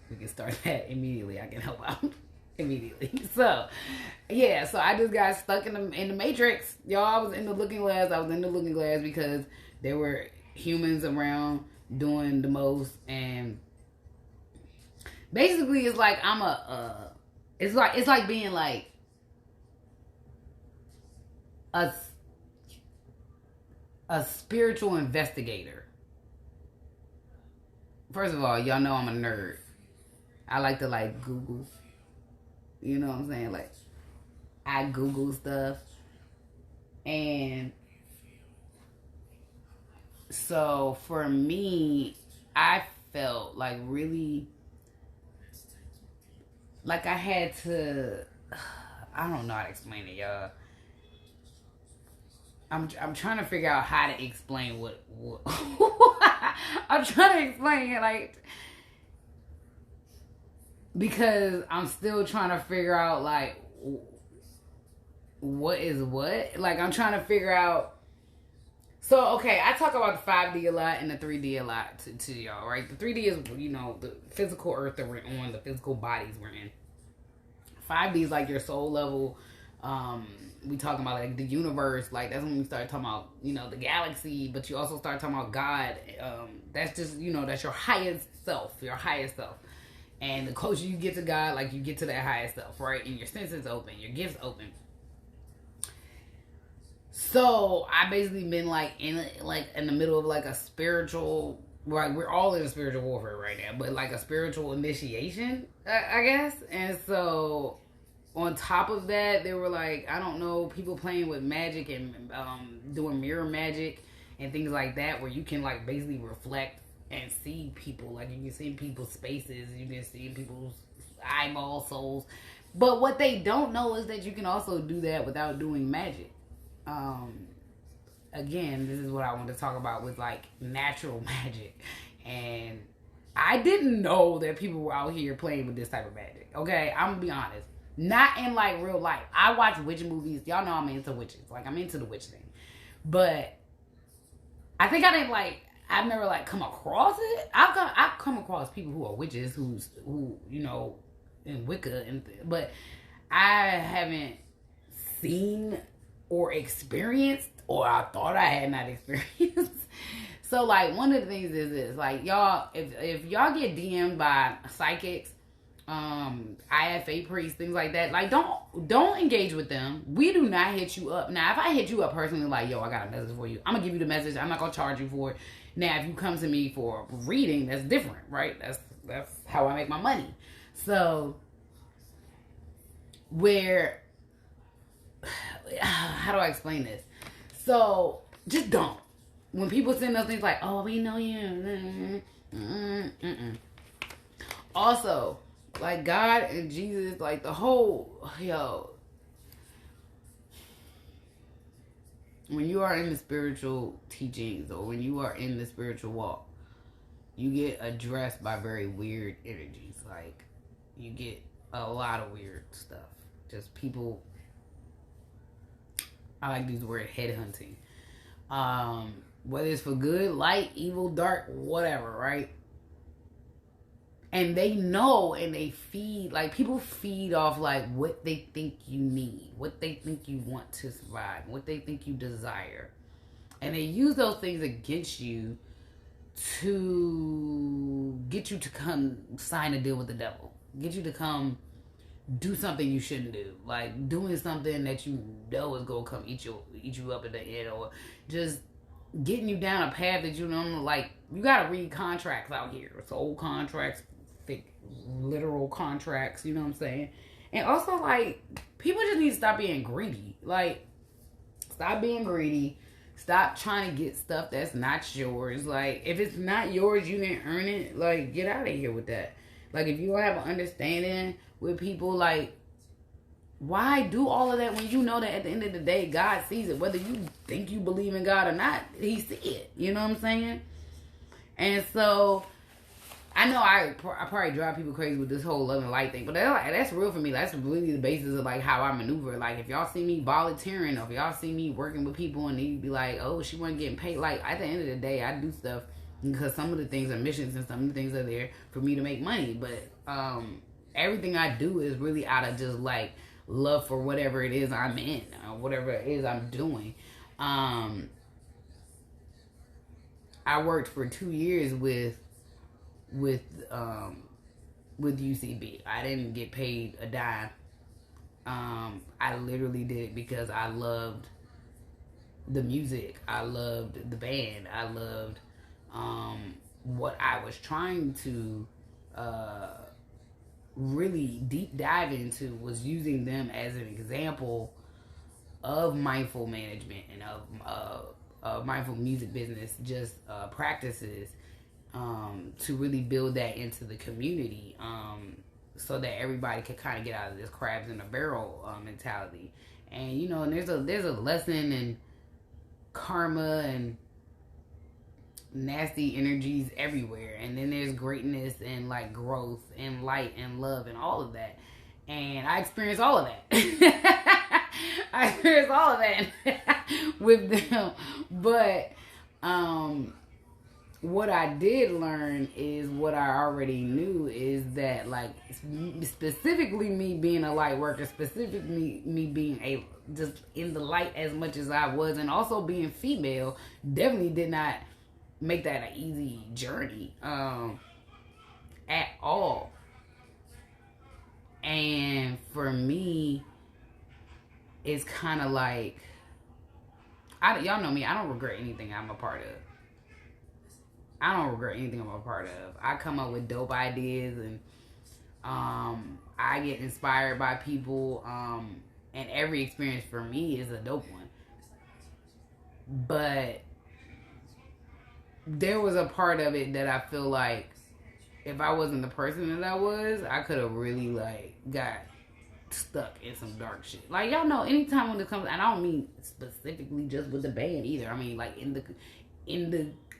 we can start that immediately. I can help out. Immediately. So, yeah, so I just got stuck in the matrix. Y'all, I was in the looking glass. Because there were humans around doing the most, and basically it's like I'm it's like being like a spiritual investigator. first of all, y'all know I'm a nerd. I like to like Google. You know what I'm saying? Like, I Google stuff. And so for me, I felt like really like I had to, I don't know how to explain it, y'all. I'm trying to figure out how to explain what I'm trying to explain it, like, because I'm still trying to figure out like what is what. Like, I'm trying to figure out. So, okay, I talk about the 5D a lot and the 3D a lot to y'all, right? The 3D is, you know, the physical earth that we're on, the physical bodies we're in. 5D is like your soul level. We talking about like the universe, like that's when we start talking about, you know, the galaxy, but you also start talking about God. That's just, you know, that's your highest self, And the closer you get to God, like you get to that highest self, right? And your senses open, your gifts open. So I basically been like in the middle of like a spiritual, like we're all in a spiritual warfare right now, but like a spiritual initiation, I guess. And so on top of that, they were like, I don't know, people playing with magic and doing mirror magic and things like that, where you can like basically reflect and see people. Like you can see people's spaces, you can see people's eyeball souls. But what they don't know is that you can also do that without doing magic. Again, this is what I want to talk about with like natural magic. And I didn't know that people were out here playing with this type of magic. Okay, I'm gonna be honest. Not in like real life. I watch witch movies. Y'all know I'm into witches. Like, I'm into the witch thing. But I think I didn't like, I've never like come across it. I've come across people who are witches who you know, in Wicca, but I haven't seen or experienced, or I thought I had not experienced. So like one of the things is this, like y'all, if y'all get DM'd by psychics, IFA priests, things like that, like don't engage with them. We do not hit you up. Now if I hit you up personally, like, yo, I got a message for you, I'm gonna give you the message. I'm not gonna charge you for it. Now if you come to me for reading, that's different, right? That's how I make my money. So where, how do I explain this? So just don't. When people send those things like, oh, we know you. Also, like God and Jesus, like the whole, when you are in the spiritual teachings or when you are in the spiritual walk, you get addressed by very weird energies. Like, you get a lot of weird stuff. Just people, I like to use the word headhunting. Whether it's for good, light, evil, dark, whatever, right? And they know, and they feed, like people feed off like what they think you need, what they think you want to survive, what they think you desire. And they use those things against you to get you to come sign a deal with the devil. Get you to come do something you shouldn't do. Like doing something that you know is going to come eat you up in the head, or just getting you down a path that you don't know. Like, you got to read contracts out here. Soul contracts, literal contracts, you know what I'm saying? And also, like, people just need to stop being greedy. Like, stop being greedy. Stop trying to get stuff that's not yours. Like, if it's not yours, you didn't earn it. Like, get out of here with that. Like, if you don't have an understanding with people, like, why do all of that when you know that at the end of the day, God sees it? Whether you think you believe in God or not, He sees it. You know what I'm saying? And so, I know I probably drive people crazy with this whole love and light thing, but that's real for me. That's really the basis of like how I maneuver. Like, if y'all see me volunteering, or if y'all see me working with people and they be like, oh, she wasn't getting paid. Like, at the end of the day, I do stuff because some of the things are missions and some of the things are there for me to make money. But everything I do is really out of just like love for whatever it is I'm in, or whatever it is I'm doing. I worked for 2 years with UCB. I didn't get paid a dime. I literally did it because I loved the music. I loved the band. I loved what I was trying to really deep dive into was using them as an example of mindful management and of mindful music business, just practices, to really build that into the community, so that everybody could kind of get out of this crabs in a barrel mentality. And and there's a lesson in karma and nasty energies everywhere, and then there's greatness and like growth and light and love and all of that. And I experienced all of that. I experienced all of that with them. But what I did learn is what I already knew, is that like specifically me being a light worker, specifically me being just in the light as much as I was, and also being female, definitely did not make that an easy journey at all. And for me, it's kind of like, y'all know me, I don't regret anything I'm a part of. I don't regret anything I'm a part of. I come up with dope ideas, and I get inspired by people, and every experience for me is a dope one. But there was a part of it that I feel like if I wasn't the person that I was, I could have really like got stuck in some dark shit. Like, y'all know, anytime when it comes, and I don't mean specifically just with the band either. I mean like in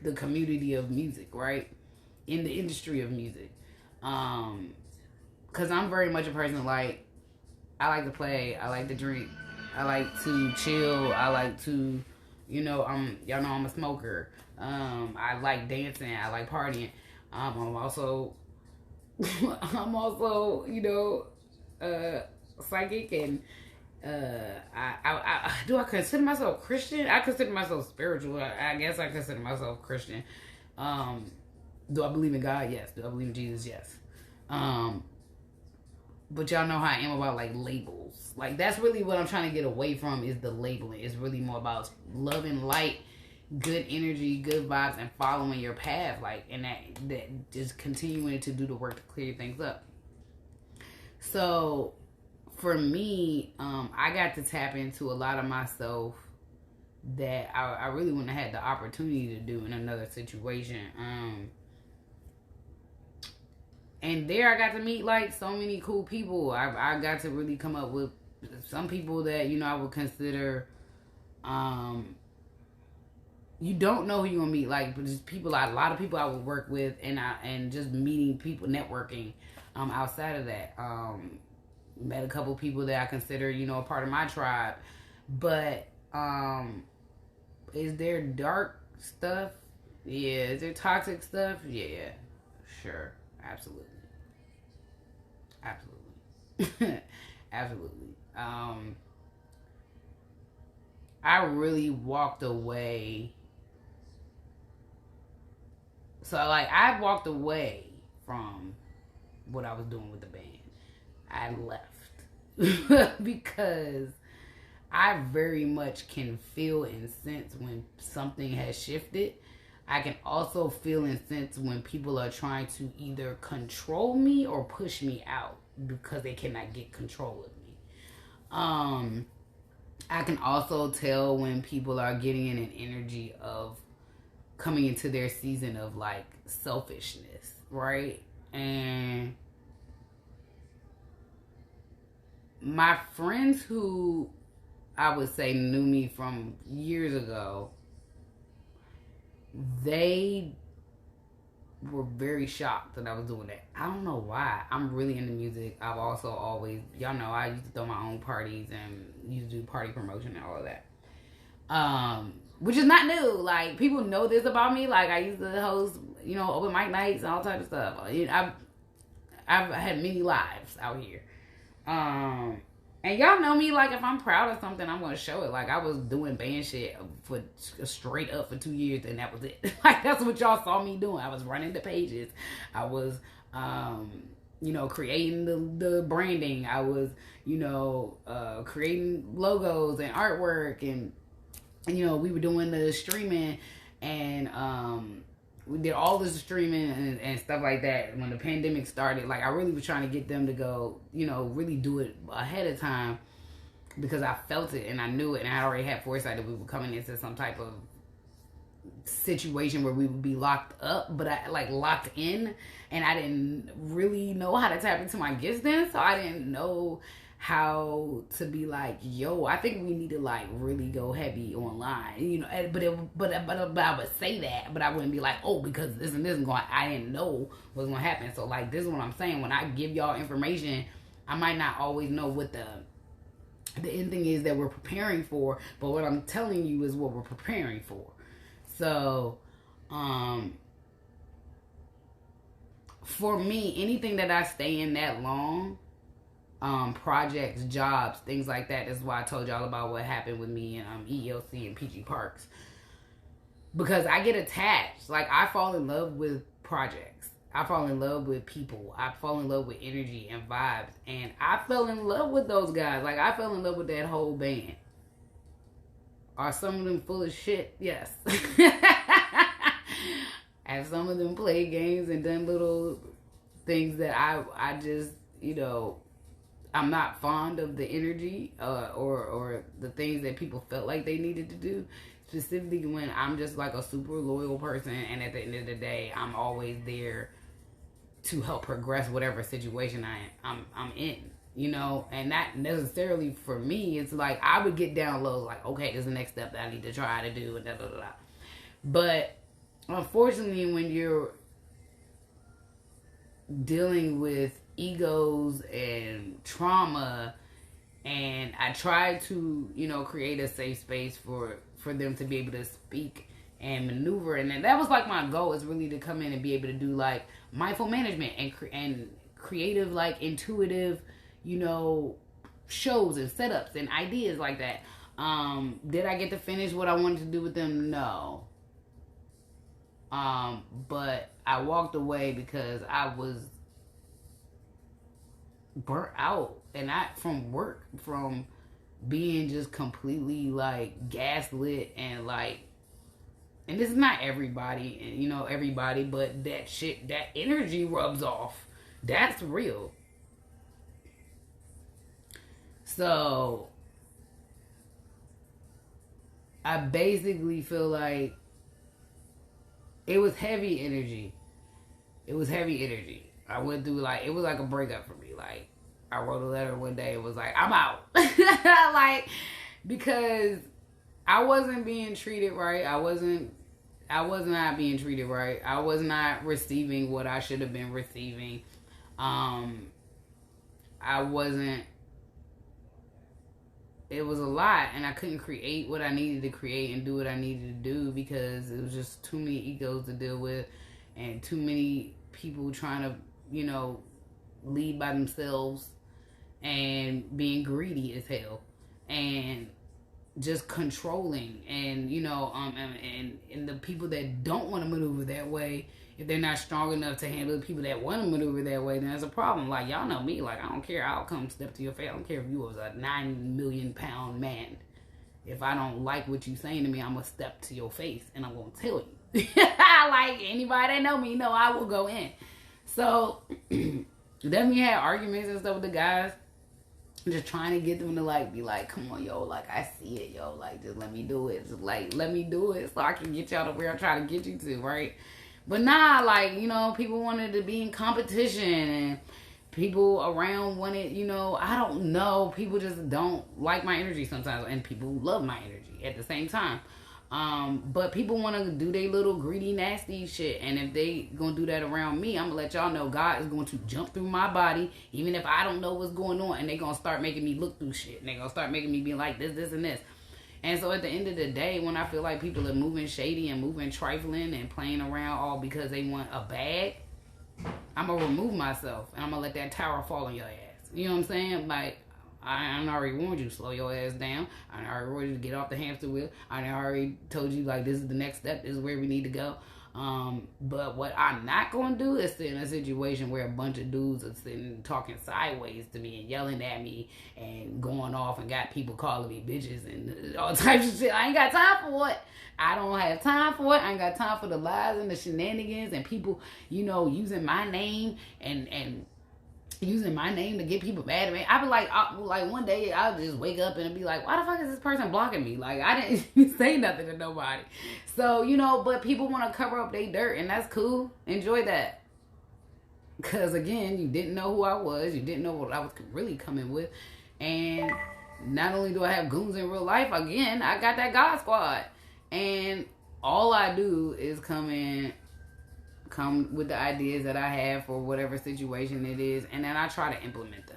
the community of music, right? In the industry of music. Cause I'm very much a person like, I like to play, I like to drink, I like to chill, I like to, y'all know I'm a smoker. I like dancing, I like partying. I'm also psychic, and do I consider myself Christian? I consider myself spiritual. I guess I consider myself Christian. Do I believe in God? Yes. Do I believe in Jesus? Yes. But y'all know how I am about like labels. Like, that's really what I'm trying to get away from, is the labeling. It's really more about love and light, good energy, good vibes, and following your path, like, and that just continuing to do the work to clear things up. So for me, I got to tap into a lot of myself that I really wouldn't have had the opportunity to do in another situation. And there I got to meet like so many cool people. I got to really come up with some people that, I would consider, you don't know who you're gonna meet, like, but just people, a lot of people I would work with, and just meeting people, networking outside of that. Met a couple people that I consider, a part of my tribe. But is there dark stuff? Yeah. Is there toxic stuff? Yeah. Sure. Absolutely. Absolutely. I really walked away. So, like, I walked away from what I was doing with the band. I left because I very much can feel and sense when something has shifted. I can also feel and sense when people are trying to either control me or push me out because they cannot get control of me. I can also tell when people are getting in an energy of coming into their season of like selfishness, right? And my friends who I would say knew me from years ago, they were very shocked that I was doing that. I don't know why. I'm really into music. I've also always, y'all know, I used to throw my own parties and used to do party promotion and all of that. Which is not new. Like, people know this about me. Like, I used to host, open mic nights and all types of stuff. I've had many lives out here. And y'all know me, like, if I'm proud of something, I'm going to show it. Like, I was doing band shit for straight up for 2 years, and that was it. Like, that's what y'all saw me doing. I was running the pages. I was, creating the branding. I was, creating logos and artwork. And we were doing the streaming. And we did all this streaming and stuff like that when the pandemic started. Like, I really was trying to get them to go, you know, really do it ahead of time, because I felt it and I knew it, and I already had foresight that we were coming into some type of situation where we would be locked up, but I like locked in, and I didn't really know how to tap into my gifts then, so I didn't know how to be like, yo, I think we need to like really go heavy online, you know. But I would say that, but I wouldn't be like, oh, because this and this is going. I didn't know what was going to happen. So like, this is what I'm saying. When I give y'all information, I might not always know what the end thing is that we're preparing for, but what I'm telling you is what we're preparing for. So, for me, anything that I stay in that long, projects, jobs, things like that. That's why I told y'all about what happened with me and ELC and PG Parks. Because I get attached. Like, I fall in love with projects. I fall in love with people. I fall in love with energy and vibes. And I fell in love with those guys. Like, I fell in love with that whole band. Are some of them full of shit? Yes. Have some of them played games and done little things that I just, you know, I'm not fond of the energy or the things that people felt like they needed to do. Specifically when I'm just like a super loyal person, and at the end of the day, I'm always there to help progress whatever situation I'm in, you know. And not necessarily for me, it's like I would get down low, like, okay, this is the next step that I need to try to do, and da da da. But unfortunately, when you're dealing with egos and trauma, and I try to, you know, create a safe space for them to be able to speak and maneuver, and then that was like my goal, is really to come in and be able to do like mindful management and creative, like intuitive, you know, shows and setups and ideas like that. Did I get to finish what I wanted to do with them? No. But I walked away because I was burnt out, and not from work, from being just completely like gaslit, and like, and this is not everybody, and you know, everybody, but that shit, that energy rubs off. That's real. So I basically feel like it was heavy energy. It was heavy energy. I went through, like, it was like a breakup for me. Like, I wrote a letter one day. It was like, I'm out. Like, because I wasn't being treated right. I was not being treated right. I was not receiving what I should have been receiving. I wasn't, it was a lot, and I couldn't create what I needed to create and do what I needed to do, because it was just too many egos to deal with, and too many people trying to, you know, lead by themselves, and being greedy as hell, and just controlling, and you know, and the people that don't want to maneuver that way, if they're not strong enough to handle the people that want to maneuver that way, then there's a problem. Like, y'all know me. Like, I don't care. I'll come step to your face. I don't care if you was a 9 million pound man. If I don't like what you saying to me, I'm going to step to your face and I'm going to tell you. Like, anybody that know me know I will go in. So, then we had arguments and stuff with the guys. Just trying to get them to, like, be like, come on, yo, like, I see it, yo. Like, just let me do it. Just, like, let me do it so I can get y'all to where I'm trying to get you to, right? But nah, like, you know, people wanted to be in competition, and people around wanted, you know, I don't know. People just don't like my energy sometimes, and people love my energy at the same time. But people want to do their little greedy, nasty shit, and if they gonna do that around me, I'm gonna let y'all know God is going to jump through my body, even if I don't know what's going on, and they gonna start making me look through shit, and they gonna start making me be like this, and this. And so at the end of the day, when I feel like people are moving shady and moving trifling and playing around all because they want a bag, I'm going to remove myself, and I'm going to let that tower fall on your ass. You know what I'm saying? Like, I already warned you, slow your ass down. I already warned you to get off the hamster wheel. I already told you, like, this is the next step. This is where we need to go. But what I'm not going to do is sit in a situation where a bunch of dudes are sitting talking sideways to me and yelling at me and going off and got people calling me bitches and all types of shit. I ain't got time for it. I don't have time for it. I ain't got time for the lies and the shenanigans and people, using my name and using my name to get people mad at me. I be like one day I'll just wake up and be like, why the fuck is this person blocking me? Like, I didn't say nothing to nobody. So, but people want to cover up their dirt, and that's cool. Enjoy that. Because, again, you didn't know who I was. You didn't know what I was really coming with. And not only do I have goons in real life, again, I got that God squad. And all I do is come with the ideas that I have for whatever situation it is, and then I try to implement them.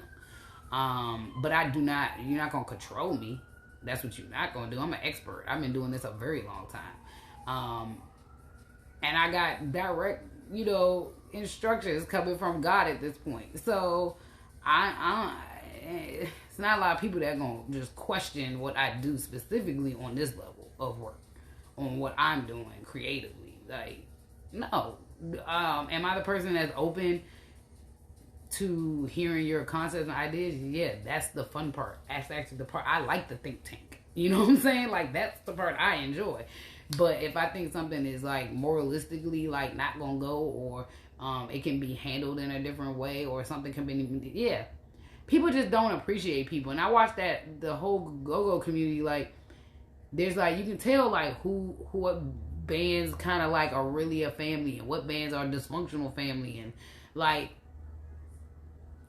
But you're not going to control me. That's what you're not going to do. I'm an expert. I've been doing this a very long time. And I got direct, instructions coming from God at this point. So, it's not a lot of people that are going to just question what I do specifically on this level of work, on what I'm doing creatively. Like, no. Am I the person that's open to hearing your concepts and ideas? Yeah, that's the fun part. That's actually the part. I like the think tank. You know what I'm saying? Like, that's the part I enjoy. But if I think something is, like, moralistically, like, not gonna go, or it can be handled in a different way, or something can be, yeah. People just don't appreciate people. And I watched the whole go-go community, like, there's, like, you can tell, like, what bands kind of like are really a family and what bands are dysfunctional family, and like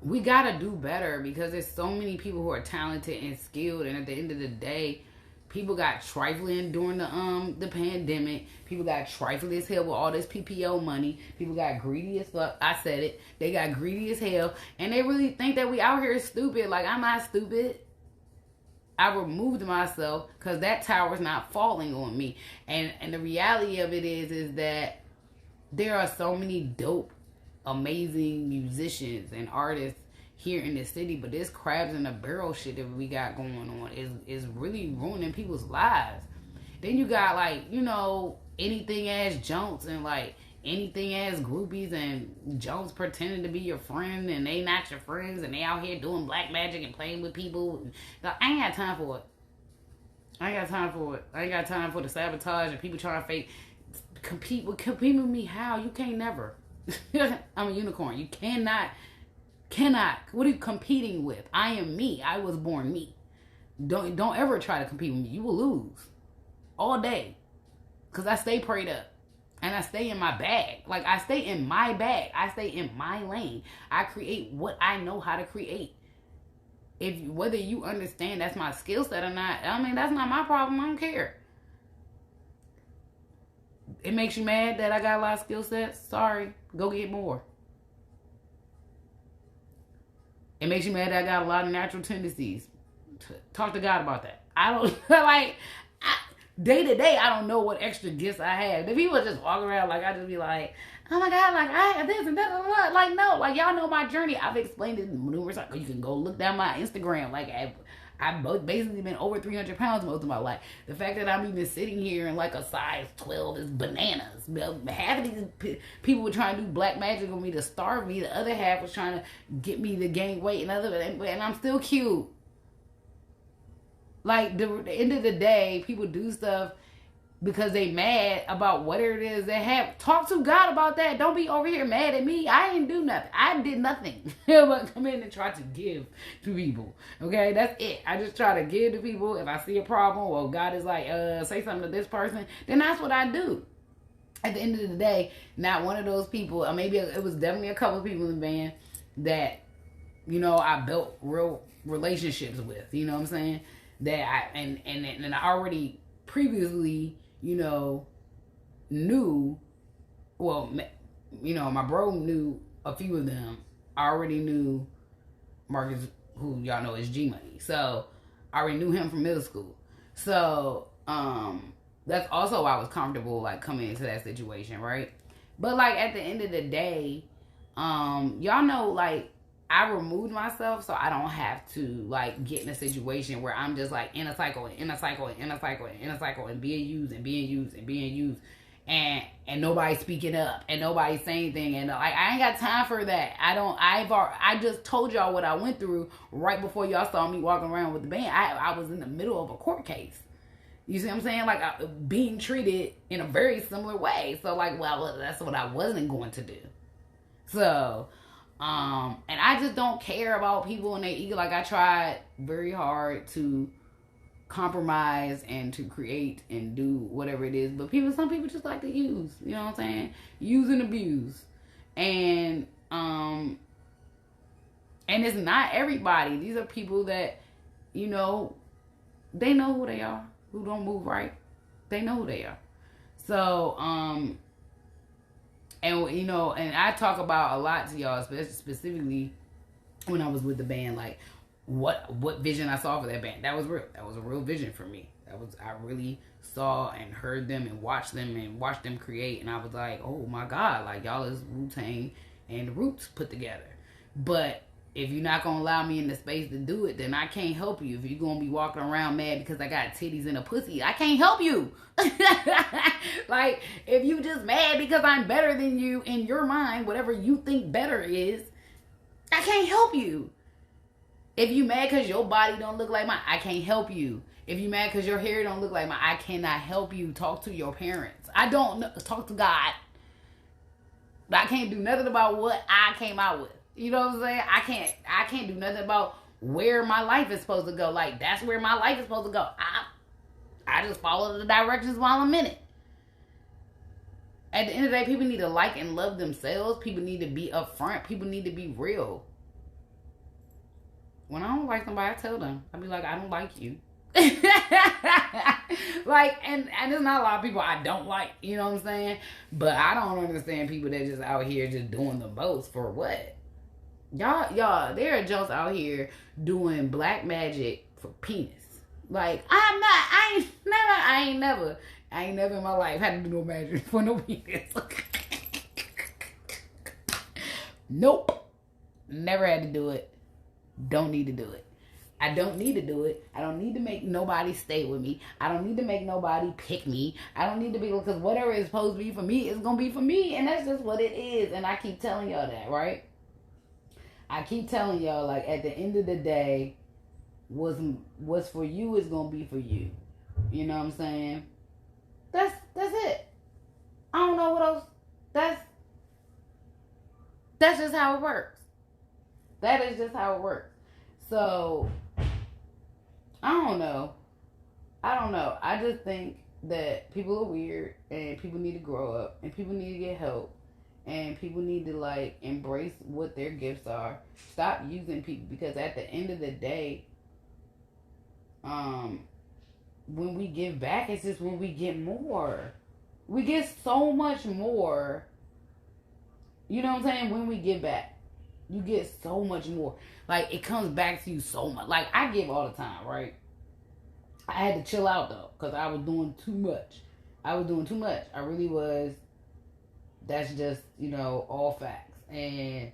we gotta do better because there's so many people who are talented and skilled, and at the end of the day, people got trifling during the pandemic. People got trifling as hell with all this PPO money. People got greedy as fuck. I said it. They got greedy as hell, and they really think that we out here stupid. Like, I'm not stupid. I removed myself because that tower's not falling on me. And the reality of it is that there are so many dope, amazing musicians and artists here in the city, but this crabs in a barrel shit that we got going on is really ruining people's lives. Then you got, like, anything ass Jones and like anything ass groupies and Jones pretending to be your friend and they not your friends and they out here doing black magic and playing with people. I ain't got time for it. I ain't got time for the sabotage and people trying to compete with me. How? You can't never. I'm a unicorn. You cannot. What are you competing with? I am me. I was born me. Don't ever try to compete with me. You will lose all day because I stay prayed up. And I stay in my bag. Like, I stay in my bag. I stay in my lane. I create what I know how to create. Whether you understand that's my skill set or not, I mean, that's not my problem. I don't care. It makes you mad that I got a lot of skill sets? Sorry. Go get more. It makes you mad that I got a lot of natural tendencies. Talk to God about that. I don't, day to day, I don't know what extra gifts I have. The people just walk around like, I just be like, oh my God, like, I have this and that. Like, no, like, y'all know my journey. I've explained it numerous times. You can go look down my Instagram. Like, I've basically been over 300 pounds most of my life. The fact that I'm even sitting here in like a size 12 is bananas. Half of these people were trying to do black magic on me to starve me. The other half was trying to get me to gain weight, and I'm still cute. Like, the end of the day, people do stuff because they mad about whatever it is they have. Talk to God about that. Don't be over here mad at me. I didn't do nothing. I did nothing but come in and try to give to people. Okay, that's it. I just try to give to people. If I see a problem, well, God is like, say something to this person, then that's what I do. At the end of the day, not one of those people, or maybe it was definitely a couple of people in the band that, I built real relationships with. You know what I'm saying? That I already previously, knew, well, my bro knew a few of them. I already knew Marcus, who y'all know is G Money. So I already knew him from middle school. So that's also why I was comfortable like coming into that situation, right? But like at the end of the day, y'all know like I removed myself so I don't have to like get in a situation where I'm just like in a cycle and being used and being used and being used. and nobody speaking up and nobody saying anything, and like I ain't got time for that. I just told y'all what I went through right before y'all saw me walking around with the band. I was in the middle of a court case. You see what I'm saying? Like being treated in a very similar way. So like, well, that's what I wasn't going to do. So, and I just don't care about people and their ego. Like I tried very hard to compromise and to create and do whatever it is, but some people just like to use, you know what I'm saying, use and abuse, and it's not everybody. These are people that, you know, they know who they are, who don't move right. They know who they are. So and you know, and I talk about a lot to y'all, specifically when I was with the band, like what vision I saw for that band. That was real. That was a real vision for me. I really saw and heard them and watched them create, and I was like, oh my God, like y'all is Wu-Tang and the Roots put together. But if you're not gonna allow me in the space to do it, then I can't help you. If you're gonna be walking around mad because I got titties and a pussy, I can't help you. Like, if you just mad because I'm better than you in your mind, whatever you think better is, I can't help you. If you mad because your body don't look like mine, I can't help you. If you mad because your hair don't look like mine, I cannot help you. Talk to your parents. I don't know. Talk to God. But I can't do nothing about what I came out with. You know what I'm saying? I can't do nothing about where my life is supposed to go. Like, that's where my life is supposed to go. I just follow the directions while I'm in it. At the end of the day, people need to like and love themselves. People need to be upfront. People need to be real. When I don't like somebody, I tell them. I be like, I don't like you. Like, and there's not a lot of people I don't like, you know what I'm saying? But I don't understand people that just out here just doing the most for what? Y'all, there are jokes out here doing black magic for penis. Like, I ain't never in my life had to do no magic for no penis. Nope. Never had to do it. Don't need to do it. I don't need to do it. I don't need to make nobody stay with me. I don't need to make nobody pick me. I don't need to be, because whatever is supposed to be for me is going to be for me. And that's just what it is. And I keep telling y'all that, right? I keep telling y'all, like, at the end of the day, what's for you is going to be for you. You know what I'm saying? That's it. I don't know what else. That's just how it works. That is just how it works. So, I don't know. I just think that people are weird, and people need to grow up, and people need to get help, and people need to, like, embrace what their gifts are. Stop using people, because at the end of the day, when we give back, it's just when we get more. We get so much more. You know what I'm saying? When we give back, you get so much more. Like, it comes back to you so much. Like, I give all the time, right? I had to chill out, though, because I was doing too much. I really was. That's just, you know, all facts. And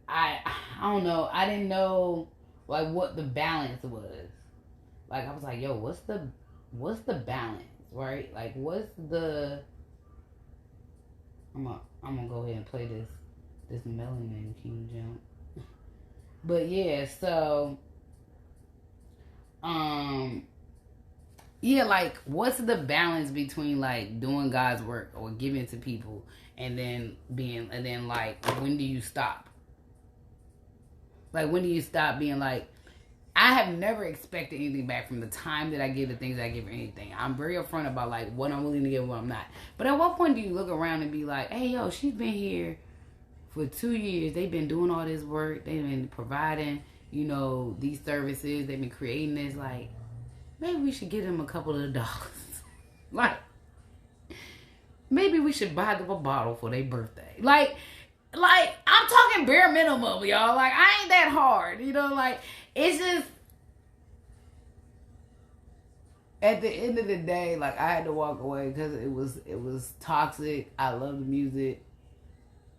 I don't know. I didn't know, like, what the balance was. Like, I was like, yo, what's the balance, right? Like, what's the... I'm gonna go ahead and play this Melanin King jump. But yeah, so yeah, like, what's the balance between, like, doing God's work or giving to people and then like, when do you stop? Like, when do you stop being like, I have never expected anything back from the time that I give the things that I give or anything. I'm very upfront about, like, what I'm willing to give and what I'm not. But at what point do you look around and be like, hey, yo, she's been here for 2 years. They've been doing all this work. They've been providing, you know, these services. They've been creating this. Like, maybe we should give them a couple of dollars. Like, maybe we should buy them a bottle for their birthday. Like, I'm talking bare minimum, y'all. Like, I ain't that hard. You know, like, it's just, at the end of the day, like, I had to walk away because it was toxic. I love the music.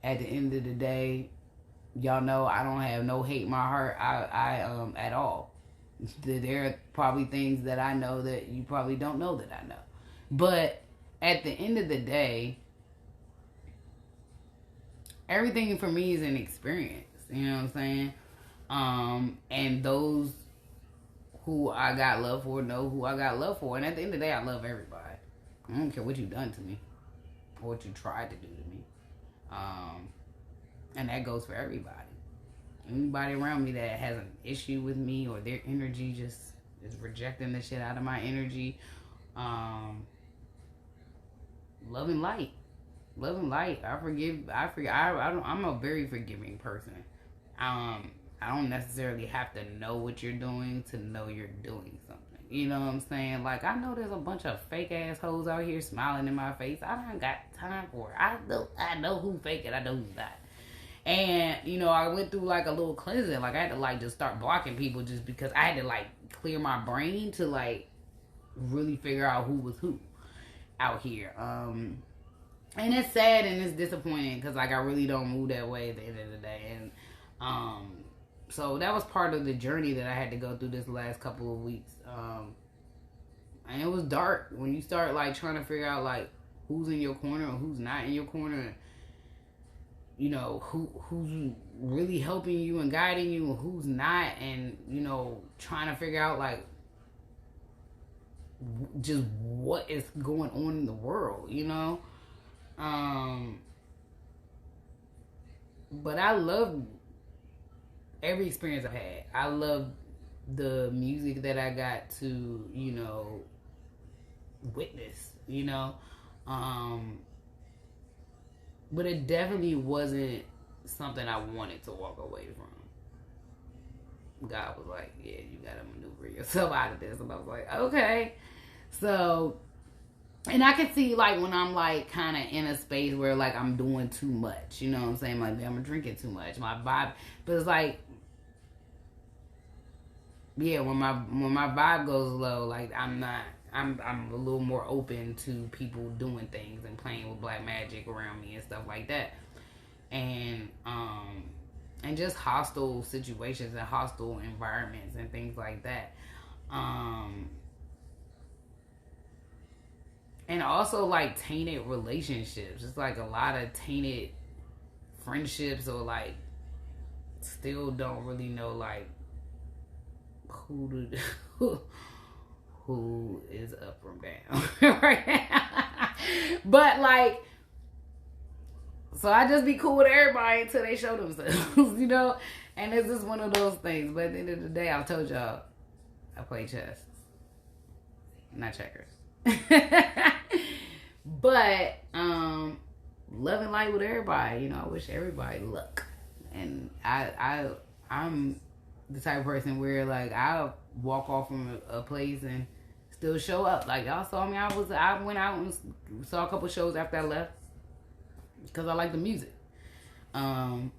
At the end of the day, y'all know I don't have no hate in my heart. I at all. There are probably things that I know that you probably don't know that I know. But at the end of the day, everything for me is an experience. You know what I'm saying? And those who I got love for know who I got love for. And at the end of the day, I love everybody. I don't care what you've done to me or what you tried to do to me. And that goes for everybody. Anybody around me that has an issue with me or their energy just is rejecting the shit out of my energy. Love and light. Love and light. I'm a very forgiving person. I don't necessarily have to know what you're doing to know you're doing something. You know what I'm saying? Like, I know there's a bunch of fake assholes out here smiling in my face. I don't got time for it. I know who fake it. I know who's not. And, you know, I went through like a little cleansing. Like, I had to like just start blocking people just because I had to like clear my brain to like really figure out who was who out here. And it's sad and it's disappointing because like I really don't move that way at the end of the day. And so that was part of the journey that I had to go through this last couple of weeks. And it was dark when you start like trying to figure out like who's in your corner or who's not in your corner. You know, who's really helping you and guiding you and who's not. And, you know, trying to figure out like just what is going on in the world, you know. But I love every experience I've had. I love the music that I got to, you know, witness, you know. But it definitely wasn't something I wanted to walk away from. God was like, yeah, you gotta maneuver yourself out of this. And I was like, okay. So, and I could see like when I'm like kind of in a space where like I'm doing too much, you know what I'm saying? Like I'm drinking too much, my vibe. But it's like, yeah, when my vibe goes low, like I'm a little more open to people doing things and playing with black magic around me and stuff like that. And just hostile situations and hostile environments and things like that. And also like tainted relationships. It's like a lot of tainted friendships, or like still don't really know like who is up from down right now. But like, so I just be cool with everybody until they show themselves, you know. And it's just one of those things. But at the end of the day, I told y'all I play chess, not checkers. But love and light with everybody, you know. I wish everybody luck. And I'm the type of person where like I'll walk off from a place and still show up. Like y'all saw me, I went out and saw a couple shows after I left because I like the music. And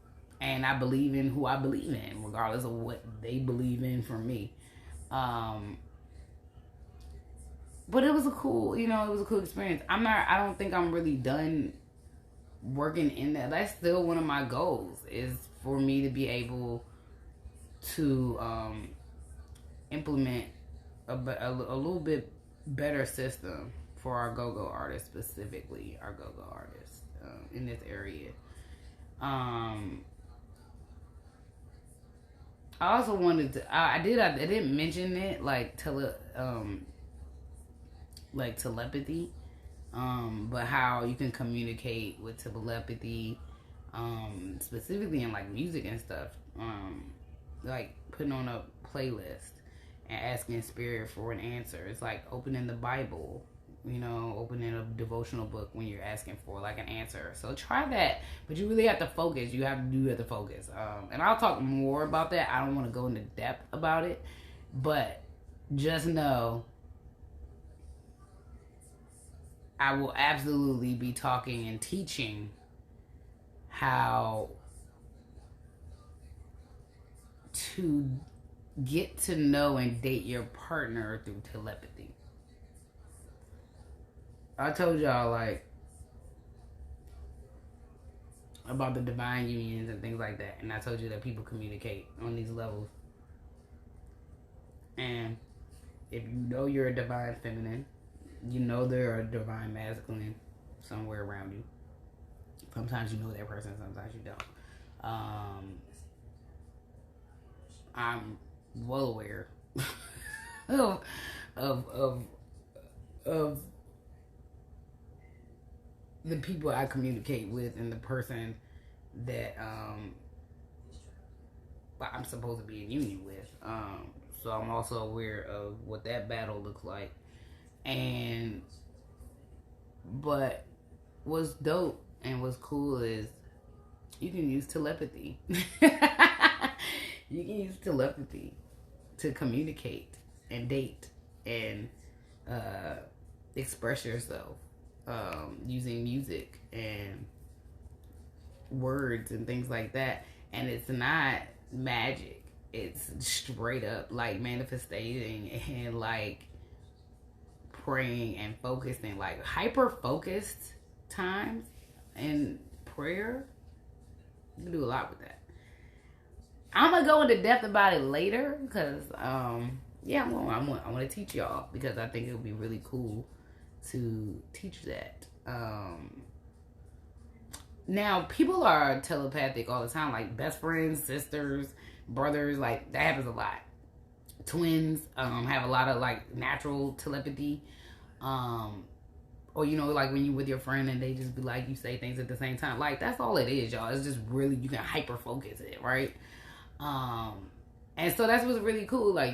I believe in who I believe in, regardless of what they believe in from me. But it was a cool experience. I don't think I'm really done working in that. That's still one of my goals, is for me to be able to implement a little bit better system for our go-go artists, specifically our go-go artists in this area. I also wanted to, I didn't mention it, like telepathy, but how you can communicate with telepathy, specifically in like music and stuff, like putting on a playlist and asking spirit for an answer. It's like opening the Bible, you know, opening a devotional book when you're asking for like an answer. So try that, but you really have to focus. You have to focus. And I'll talk more about that. I don't want to go into depth about it, but just know I will absolutely be talking and teaching how to get to know and date your partner through telepathy. I told y'all like about the divine unions and things like that, and I told you that people communicate on these levels. And if you know you're a divine feminine, You know there are divine masculine somewhere around you. Sometimes you know that person, sometimes you don't. I'm well aware of of of the people I communicate with and the person that I'm supposed to be in union with. So I'm also aware of what that battle looks like. But what's dope and what's cool is you can use telepathy. You can use telepathy to communicate and date and express yourself using music and words and things like that. And it's not magic. It's straight up like manifesting and like praying and focusing, like hyper focused times and prayer. You can do a lot with that. I'm gonna go into depth about it later because I want to teach y'all because I think it would be really cool to teach that. Now people are telepathic all the time, like best friends, sisters, brothers, like that happens a lot. Twins have a lot of like natural telepathy. Or you know, like when you with your friend and they just be like, you say things at the same time. Like that's all it is, y'all. It's just really, you can hyper focus it, right? And so that's what's really cool. Like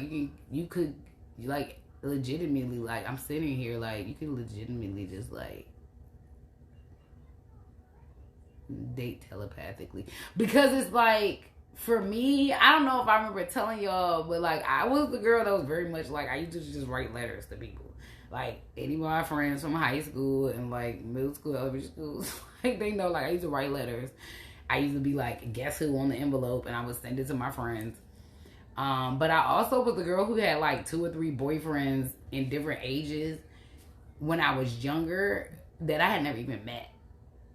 you could like legitimately, like I'm sitting here, like you could legitimately just like date telepathically, because it's like, for me, I don't know if I remember telling y'all, but like I was the girl that was very much like, I used to just write letters to people. Like any of my friends from high school and like middle school, elementary school, like they know, like I used to write letters. I used to be like, guess who on the envelope, and I would send it to my friends. But I also was the girl who had like 2 or 3 boyfriends in different ages when I was younger that I had never even met.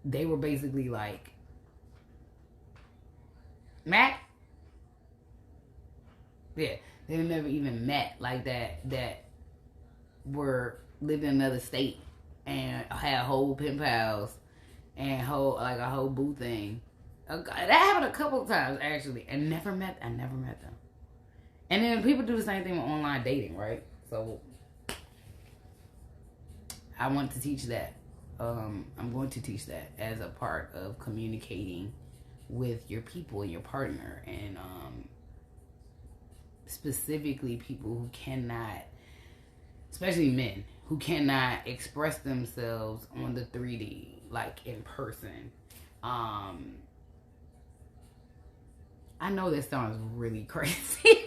They were basically like, Mac? Yeah, they never even met like that were living in another state and had whole pen pals and a whole boo thing. That happened a couple of times actually, and I never met them. And then people do the same thing with online dating, right? So I want to teach that. I'm going to teach that as a part of communicating with your people and your partner, and specifically people who cannot, especially men, who cannot express themselves on the 3D, like in person. I know this sounds really crazy.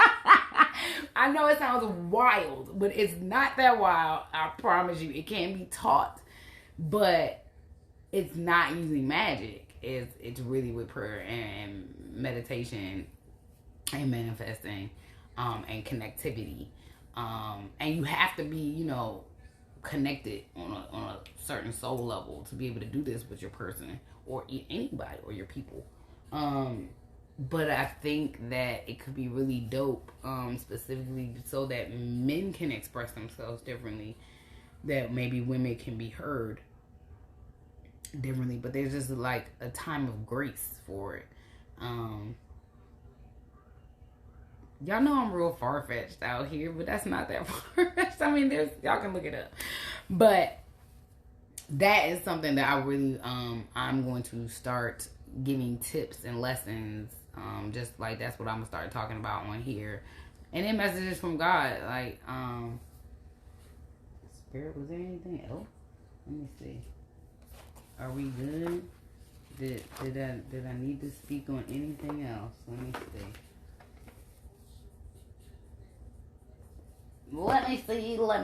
I know it sounds wild, but it's not that wild. I promise you, it can be taught, but it's not using magic. It's really with prayer and meditation and manifesting and connectivity. And you have to be, you know, connected on a certain soul level to be able to do this with your person or anybody or your people. But I think that it could be really dope, specifically so that men can express themselves differently, that maybe women can be heard differently, but there's just like a time of grace for it. Y'all know I'm real far-fetched out here, but that's not that far-fetched. I mean, y'all can look it up. But that is something that I really, I'm going to start giving tips and lessons. Just like that's what I'm gonna start talking about on here. And then messages from God. Like, Spirit, was there anything else? Let me see. Are we good? Did I need to speak on anything else? Let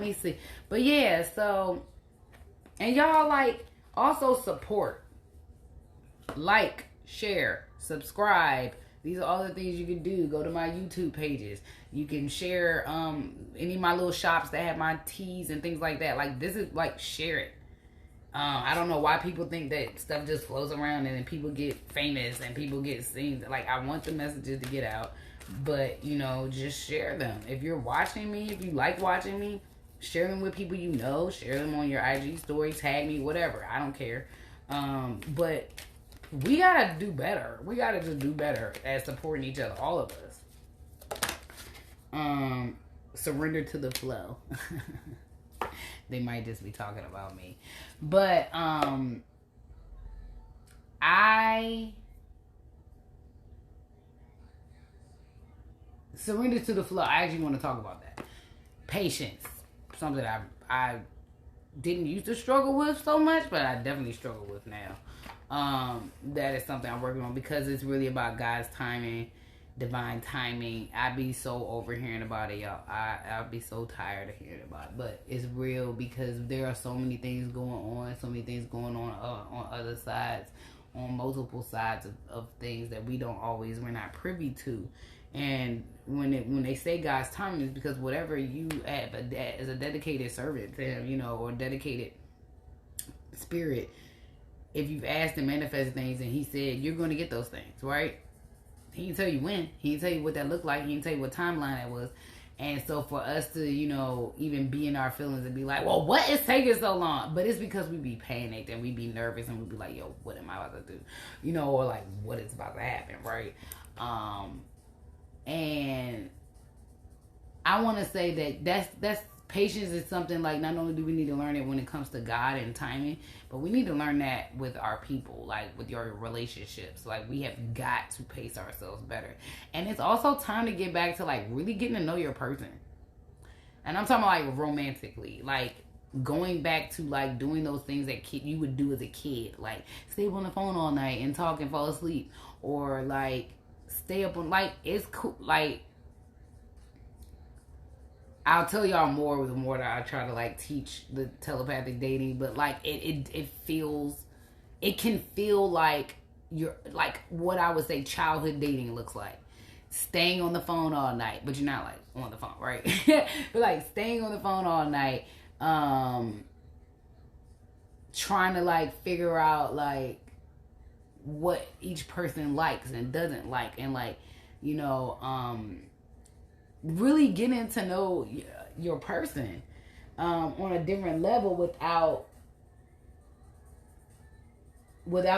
me see. But yeah, so, and y'all, like, also support. Like, share, subscribe. These are all the things you can do. Go to my YouTube pages. You can share any of my little shops that have my teas and things like that. Like, this is, like, share it. I don't know why people think that stuff just flows around and then people get famous and people get seen. Like, I want the messages to get out, but, you know, just share them. If you're watching me, if you like watching me, Share them with people you know. Share them on your IG story. Tag me, whatever. I don't care. But we gotta do better. We gotta just do better at supporting each other, all of us. Surrender to the flow. They might just be talking about me, but I surrender to the flow. I actually want to talk about that. Patience, something I didn't used to struggle with so much, but I definitely struggle with now. That is something I'm working on because it's really about God's timing, divine timing. I be so over hearing about it, y'all. I'll be so tired of hearing about it, but it's real because there are so many things going on other sides, on multiple sides of things that we're not privy to. And when they say God's timing, is because whatever you have as a dedicated servant to Him, or dedicated spirit, if you've asked to manifest things and He said you're going to get those things, right? He didn't tell you when. He didn't tell you what that looked like. He didn't tell you what timeline that was. And so for us to, even be in our feelings and be like, well, what is taking so long? But it's because we be panicked and we be nervous and we be like, yo, what am I about to do? Or like, what is about to happen, right? And I want to say that's patience is something like not only do we need to learn it when it comes to God and timing, but we need to learn that with our people, like with your relationships. Like we have got to pace ourselves better. And it's also time to get back to like really getting to know your person. And I'm talking about like romantically, like going back to like doing those things that you would do as a kid, like stay up on the phone all night and talk and fall asleep, or like stay up on, like, it's cool. Like, I'll tell y'all more the more that I try to like teach the telepathic dating, but like it can feel like you're like what I would say childhood dating looks like. Staying on the phone all night, but you're not like on the phone, right? But like staying on the phone all night, trying to like figure out like what each person likes and doesn't like, and like, really getting to know your person on a different level without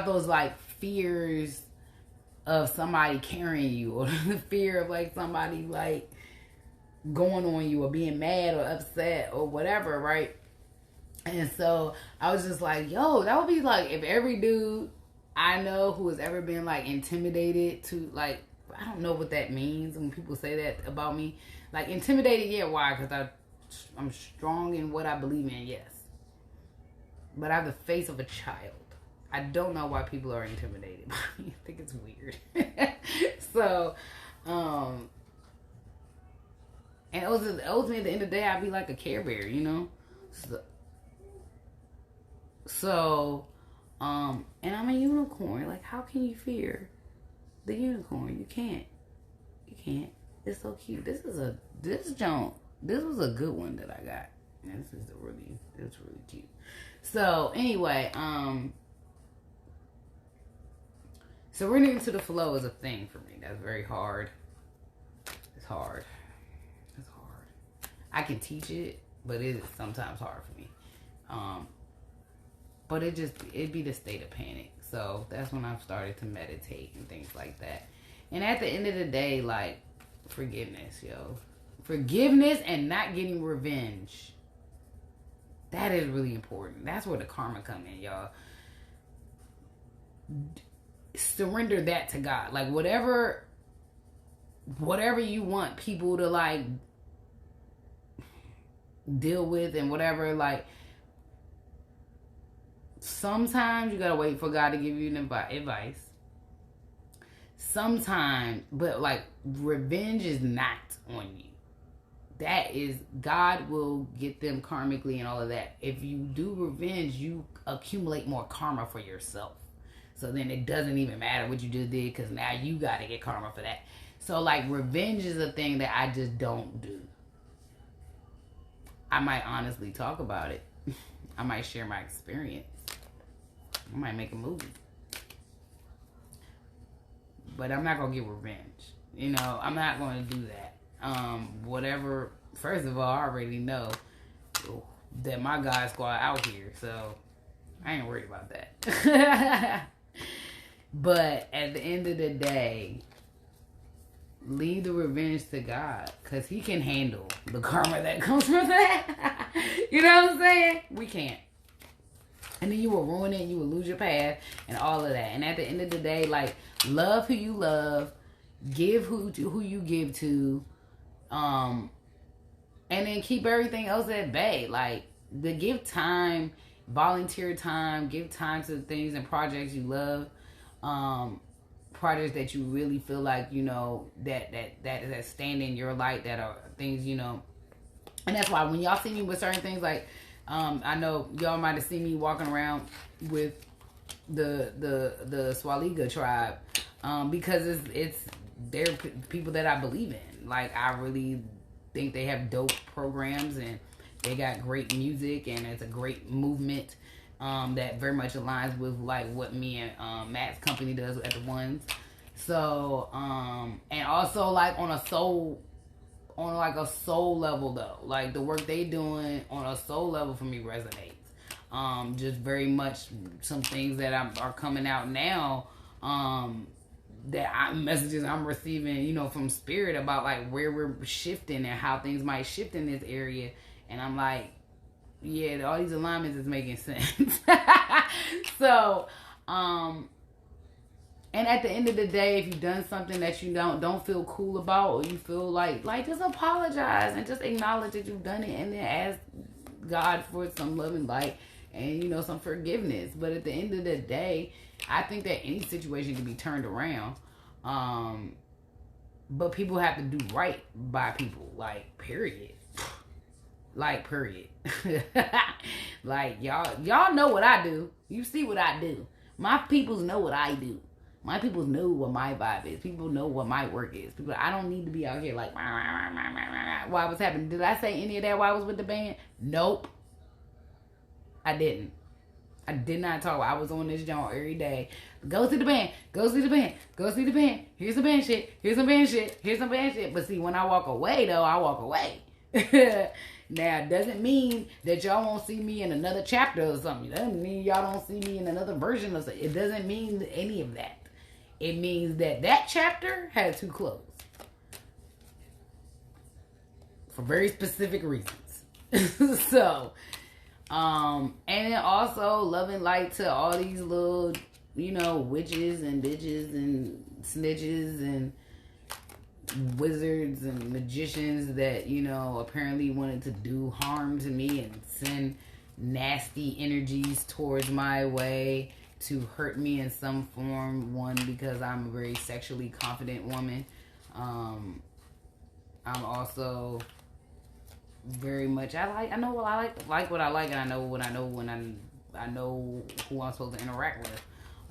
those like fears of somebody carrying you, or the fear of like somebody like going on you or being mad or upset or whatever, right? And so I was just like, yo, that would be like if every dude I know who has ever been like intimidated to like, I don't know what that means when people say that about me. Like intimidated, yeah, why? Because I'm strong in what I believe in, yes. But I have the face of a child. I don't know why people are intimidated by me. I think it's weird. So, and ultimately at the end of the day, I'd be like a Care Bear, So, and I'm a unicorn. Like, how can you fear the unicorn? You can't. It's so cute. This was a good one that I got. And it's really cute. So anyway, surrendering to the flow is a thing for me. That's very hard. It's hard. I can teach it, but it is sometimes hard for me. But it'd be the state of panic. So that's when I've started to meditate and things like that. And at the end of the day, like, forgiveness, yo. Forgiveness and not getting revenge. That is really important. That's where the karma come in, y'all. Surrender that to God. Like, whatever you want people to, like, deal with and whatever, like, sometimes you gotta wait for God to give you advice. Sometimes, but like revenge is not on you. That is, God will get them karmically and all of that. If you do revenge, you accumulate more karma for yourself. So then it doesn't even matter what you just did, because now you gotta get karma for that. So like revenge is a thing that I just don't do. I might honestly talk about it. I might share my experience. I might make a movie. But I'm not going to get revenge. I'm not going to do that. Whatever, first of all, I already know that my God squad out here, so I ain't worried about that. But at the end of the day, leave the revenge to God, because he can handle the karma that comes from that. You know what I'm saying? We can't. And then you will ruin it, you will lose your path, and all of that. And at the end of the day, like, love who you love, give who you give to, and then keep everything else at bay. Like, give time, volunteer time, give time to things and projects you love, projects that you really feel like, you know, that stand in your light, that are things, you know. And that's why when y'all see me with certain things, like, I know y'all might have seen me walking around with the Swaliga tribe, because they're people that I believe in. Like, I really think they have dope programs, and they got great music, and it's a great movement that very much aligns with like what me and Matt's company does at the Ones. So and also like on a soul level though, like the work they doing on a soul level for me resonates. Just very much some things that are coming out now, messages I'm receiving, you know, from spirit about like where we're shifting and how things might shift in this area. And I'm like, yeah, all these alignments is making sense. So, and at the end of the day, if you've done something that you don't feel cool about, or you feel like just apologize and just acknowledge that you've done it, and then ask God for some love and light and, you know, some forgiveness. But at the end of the day, I think that any situation can be turned around. But people have to do right by people, like, period. Like, period. Like, y'all know what I do. You see what I do. My peoples know what I do. My people know what my vibe is. People know what my work is. People, I don't need to be out here like, why was happening. Did I say any of that while I was with the band? Nope. I didn't. I did not talk. I was on this joint every day. Go see the band. Go see the band. Go see the band. Here's some band shit. Here's some band shit. Here's some band shit. But see, when I walk away, though, I walk away. Now, it doesn't mean that y'all won't see me in another chapter or something. It doesn't mean y'all don't see me in another version of something. It doesn't mean any of that. It means that chapter had to close. For very specific reasons. So, and then also loving light to all these little, you know, witches and bitches and snitches and wizards and magicians that, you know, apparently wanted to do harm to me and send nasty energies towards my way to hurt me in some form. One, because I'm a very sexually confident woman. I'm also very much, I know what I like what I like, and I know what I know when I know who I'm supposed to interact with.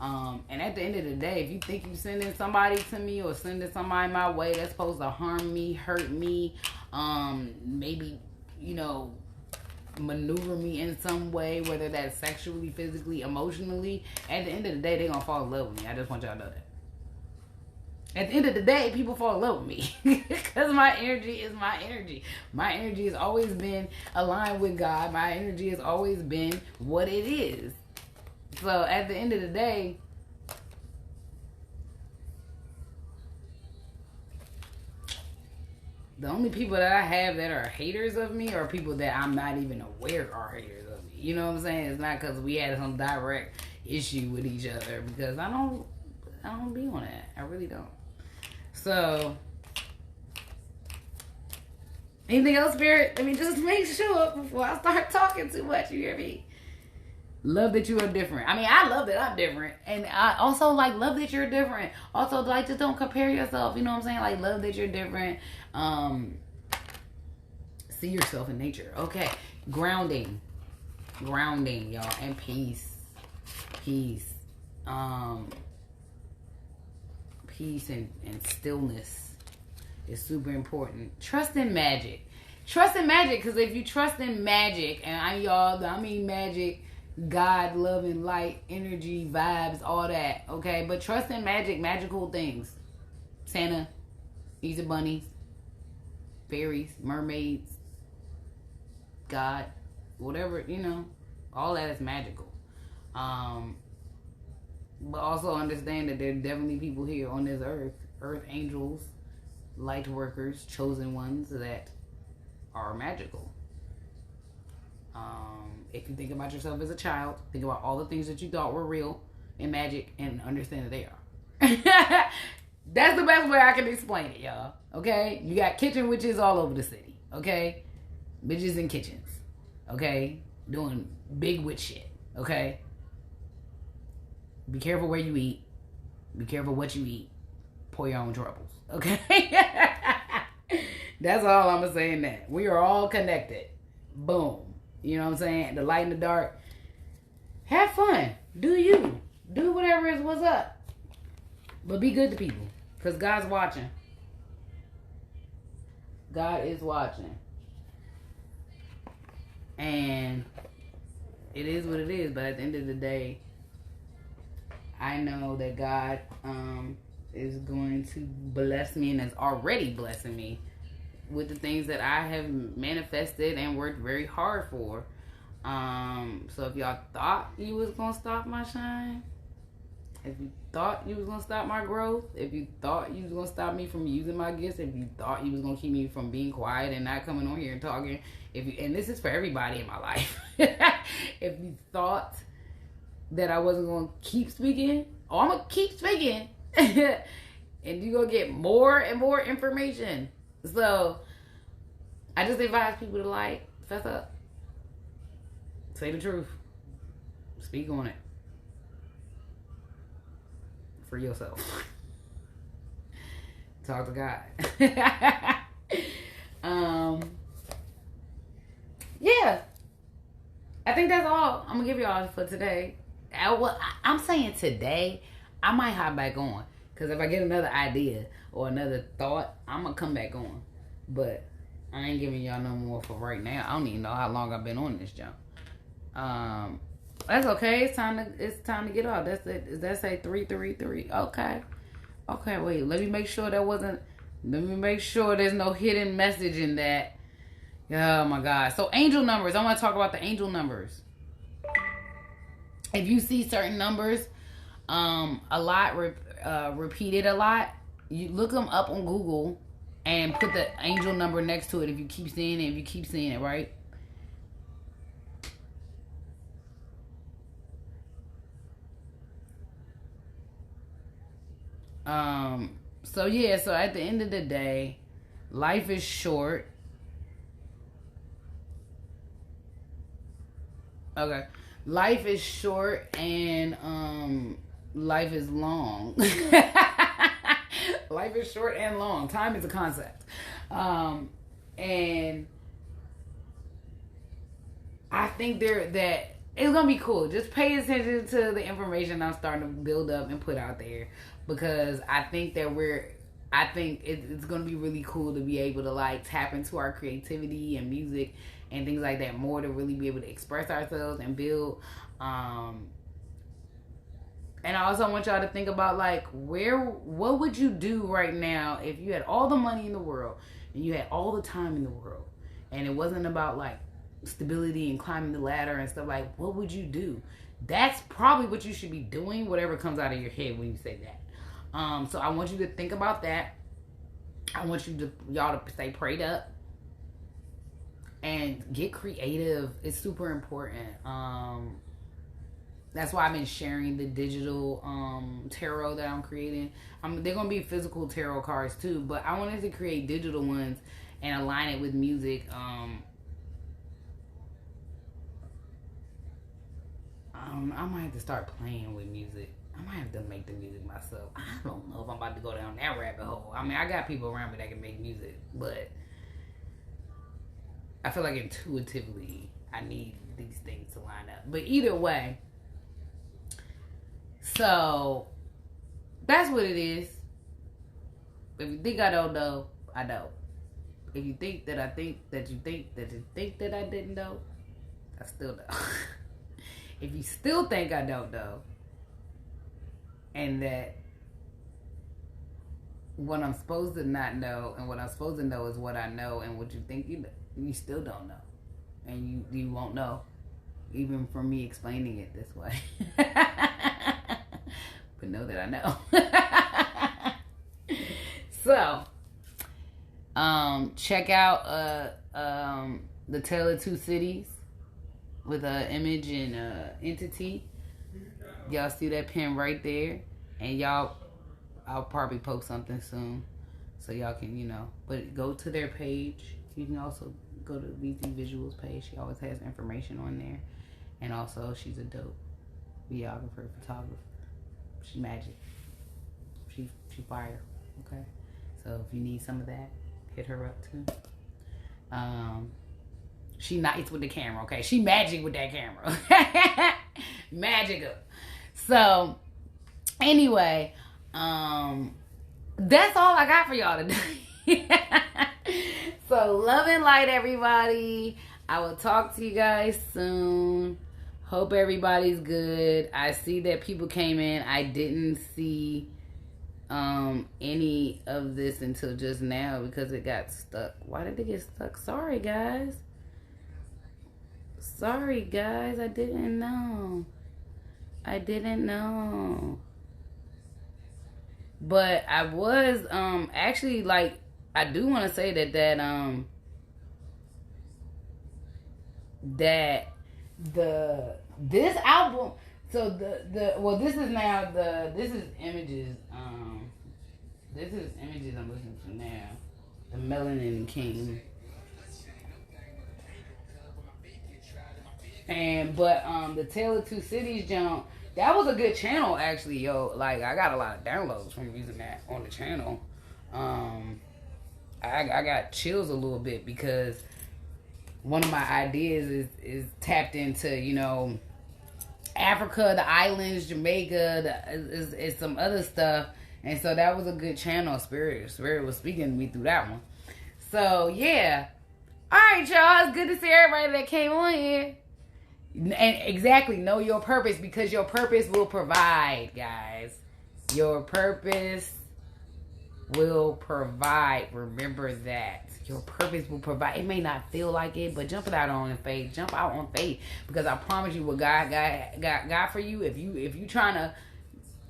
And at the end of the day, if you think you sending somebody to me or sending somebody my way that's supposed to harm me, hurt me, maybe, you know, maneuver me in some way, whether that's sexually, physically, emotionally, at the end of the day, they're gonna fall in love with me. I just want y'all to know that. At the end of the day, people fall in love with me because my energy is my energy. My energy has always been aligned with God. My energy has always been what it is. So at the end of the day, the only people that I have that are haters of me are people that I'm not even aware are haters of me. You know what I'm saying? It's not because we had some direct issue with each other, because I don't be on that. I really don't. So, anything else, Spirit? Let me just make sure before I start talking too much. You hear me? Love that you are different. I mean, I love that I'm different. And I also, like, love that you're different. Also, like, just don't compare yourself. You know what I'm saying? Like, love that you're different. See yourself in nature. Okay. Grounding, y'all. And peace. Peace and stillness is super important. Trust in magic. Trust in magic, because if you trust in magic, and I mean magic, God, love, and light, energy, vibes, all that, okay? But trust in magic, magical things. Santa, Easter bunnies, fairies, mermaids, God, whatever, all that is magical. But also understand that there are definitely people here on this earth angels, light workers, chosen ones that are magical. If you think about yourself as a child, think about all the things that you thought were real and magic, and understand that they are. That's the best way I can explain it, y'all. Okay? You got kitchen witches all over the city. Okay? Bitches in kitchens. Okay? Doing big witch shit. Okay? Be careful where you eat. Be careful what you eat. Pour your own troubles. Okay? That's all I'm saying that. We are all connected. Boom. You know what I'm saying? The light and the dark. Have fun. Do you. Do whatever is what's up. But be good to people. Because God's watching. God is watching. And it is what it is. But at the end of the day, I know that God is going to bless me and is already blessing me with the things that I have manifested and worked very hard for. So if y'all thought you was gonna stop my shine, if you thought you was gonna stop my growth, if you thought you was gonna stop me from using my gifts, if you thought you was gonna keep me from being quiet and not coming on here and talking, and this is for everybody in my life, if you thought that I wasn't gonna keep speaking, I'm gonna keep speaking, and you're gonna get more and more information. So I just advise people to fess up, say the truth, speak on it for yourself. Talk to God. Yeah, I think that's all I'm gonna give y'all for today. I'm saying today, I might hop back on, because if I get another idea or another thought, I'm gonna come back on. But I ain't giving y'all no more for right now. I don't even know how long I've been on this jump. That's okay. It's time to get off. That's it. Does that say 333? Okay. Okay, wait. Let me make sure there's no hidden message in that. Oh my God. So angel numbers. I want to talk about the angel numbers. If you see certain numbers, repeated a lot, you look them up on Google and put the angel number next to it if you keep seeing it, right? So at the end of the day, life is short. Okay. Life is short and life is long. Life is short and long. Time is a concept. And I think that it's gonna be cool. Just pay attention to the information I'm starting to build up and put out there, because I think it's gonna be really cool to be able to tap into our creativity and music and things like that more, to really be able to express ourselves and build. And I also want y'all to think about what would you do right now if you had all the money in the world and you had all the time in the world, and it wasn't about stability and climbing the ladder and stuff. What would you do? That's probably what you should be doing, whatever comes out of your head when you say that. So I want you to think about that. I want y'all to stay prayed up and get creative. It's super important. That's why I've been sharing the digital tarot that I'm creating. They're gonna be physical tarot cards too, but I wanted to create digital ones and align it with music. I might have to start playing with music. I might have to make the music myself. I don't know if I'm about to go down that rabbit hole. I mean, I got people around me that can make music, but I feel like intuitively I need these things to line up. But either way, so that's what it is. If you think I don't know, I don't. If you think that I think that you think that you think that I didn't know, I still don't. If you still think I don't know, and that what I'm supposed to not know and what I'm supposed to know is what I know, and what you think you know, you still don't know. and you won't know, even from me explaining it this way. But know that I know. So, check out The Tale of Two Cities with an image and entity. Y'all see that pin right there, and I'll probably post something soon, so y'all can But go to their page. You can also go to VZ Visuals page. She always has information on there, and also she's a dope videographer, photographer. She magic. She fire. Okay, so if you need some of that, hit her up too. She nice with the camera. Okay, she magic with that camera. Magic up. So anyway, that's all I got for y'all today. So love and light, everybody. I will talk to you guys soon. Hope everybody's good. I see that people came in. I didn't see any of this until just now because it got stuck. Why did it get stuck? Sorry guys. I didn't know. But I was actually, like, I do want to say that this album, so this is images, I'm listening to now, the Melanin King. But the Tale of Two Cities jump, that was a good channel actually, yo. Like, I got a lot of downloads from using that on the channel. I got chills a little bit because one of my ideas is tapped into, Africa, the islands, Jamaica, is some other stuff. And so that was a good channel. Spirit was speaking to me through that one. So yeah. Alright, y'all. It's good to see everybody that came on here. And exactly, know your purpose, because your purpose will provide, guys. Your purpose will provide. Remember that. Your purpose will provide. It may not feel like it, but jump out on faith. Jump out on faith, because I promise you, what God got for you, if you trying to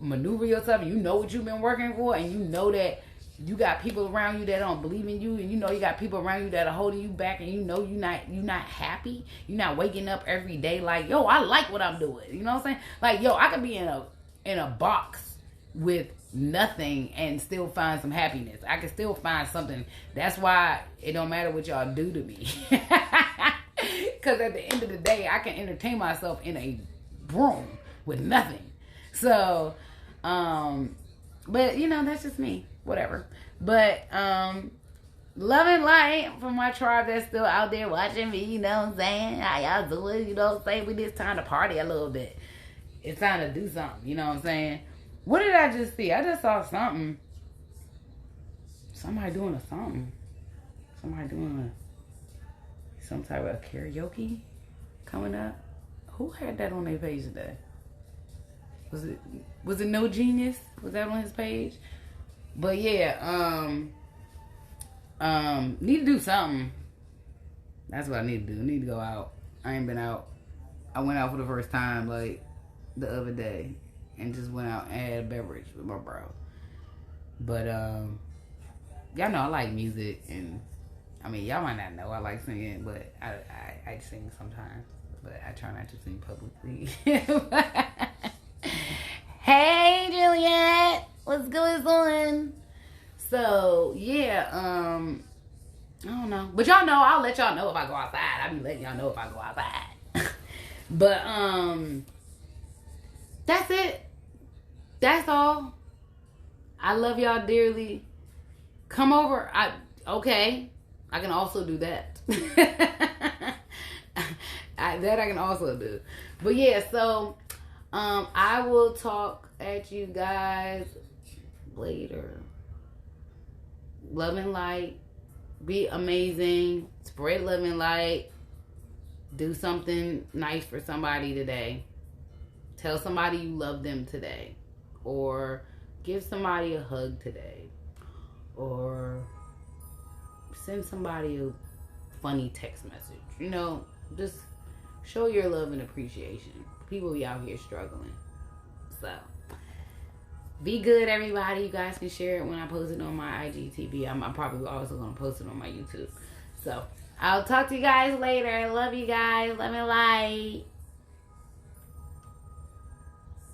maneuver yourself, you know what you've been working for, and you know that you got people around you that don't believe in you, and you got people around you that are holding you back, and you're not happy. You're not waking up every day like, yo, I like what I'm doing. You know what I'm saying? Like, yo, I could be in a box with nothing and still find some happiness. I can still find something. That's why it don't matter what y'all do to me. Because at the end of the day, I can entertain myself in a room with nothing. So, but that's just me. Whatever. But love and light from my tribe that's still out there watching me, you know what I'm saying? How y'all doing? You know what I'm saying? We just time to party a little bit. It's time to do something, you know what I'm saying? What did I just see? I just saw something. Somebody doing something. Somebody doing some type of karaoke coming up. Who had that on their page today? Was it No Genius? Was that on his page? But yeah, need to do something. That's what I need to do. I need to go out. I ain't been out. I went out for the first time like the other day and just went out and had a beverage with my bro. But y'all know I like music, and I mean, y'all might not know I like singing, but I sing sometimes, but I try not to sing publicly. Hey Juliet, what's going on? So yeah, I don't know, but y'all know I'll let y'all know if I go outside. I'll be letting y'all know if I go outside. But that's it. That's all. I love y'all dearly. Come over. Okay. I can also do that. I can also do. But yeah, so I will talk at you guys later. Love and light. Be amazing. Spread love and light. Do something nice for somebody today. Tell somebody you love them today. Or give somebody a hug today. Or send somebody a funny text message. just show your love and appreciation. People be out here struggling. So, be good, everybody. You guys can share it when I post it on my IGTV. I'm probably also going to post it on my YouTube. So, I'll talk to you guys later. I love you guys. Love and light.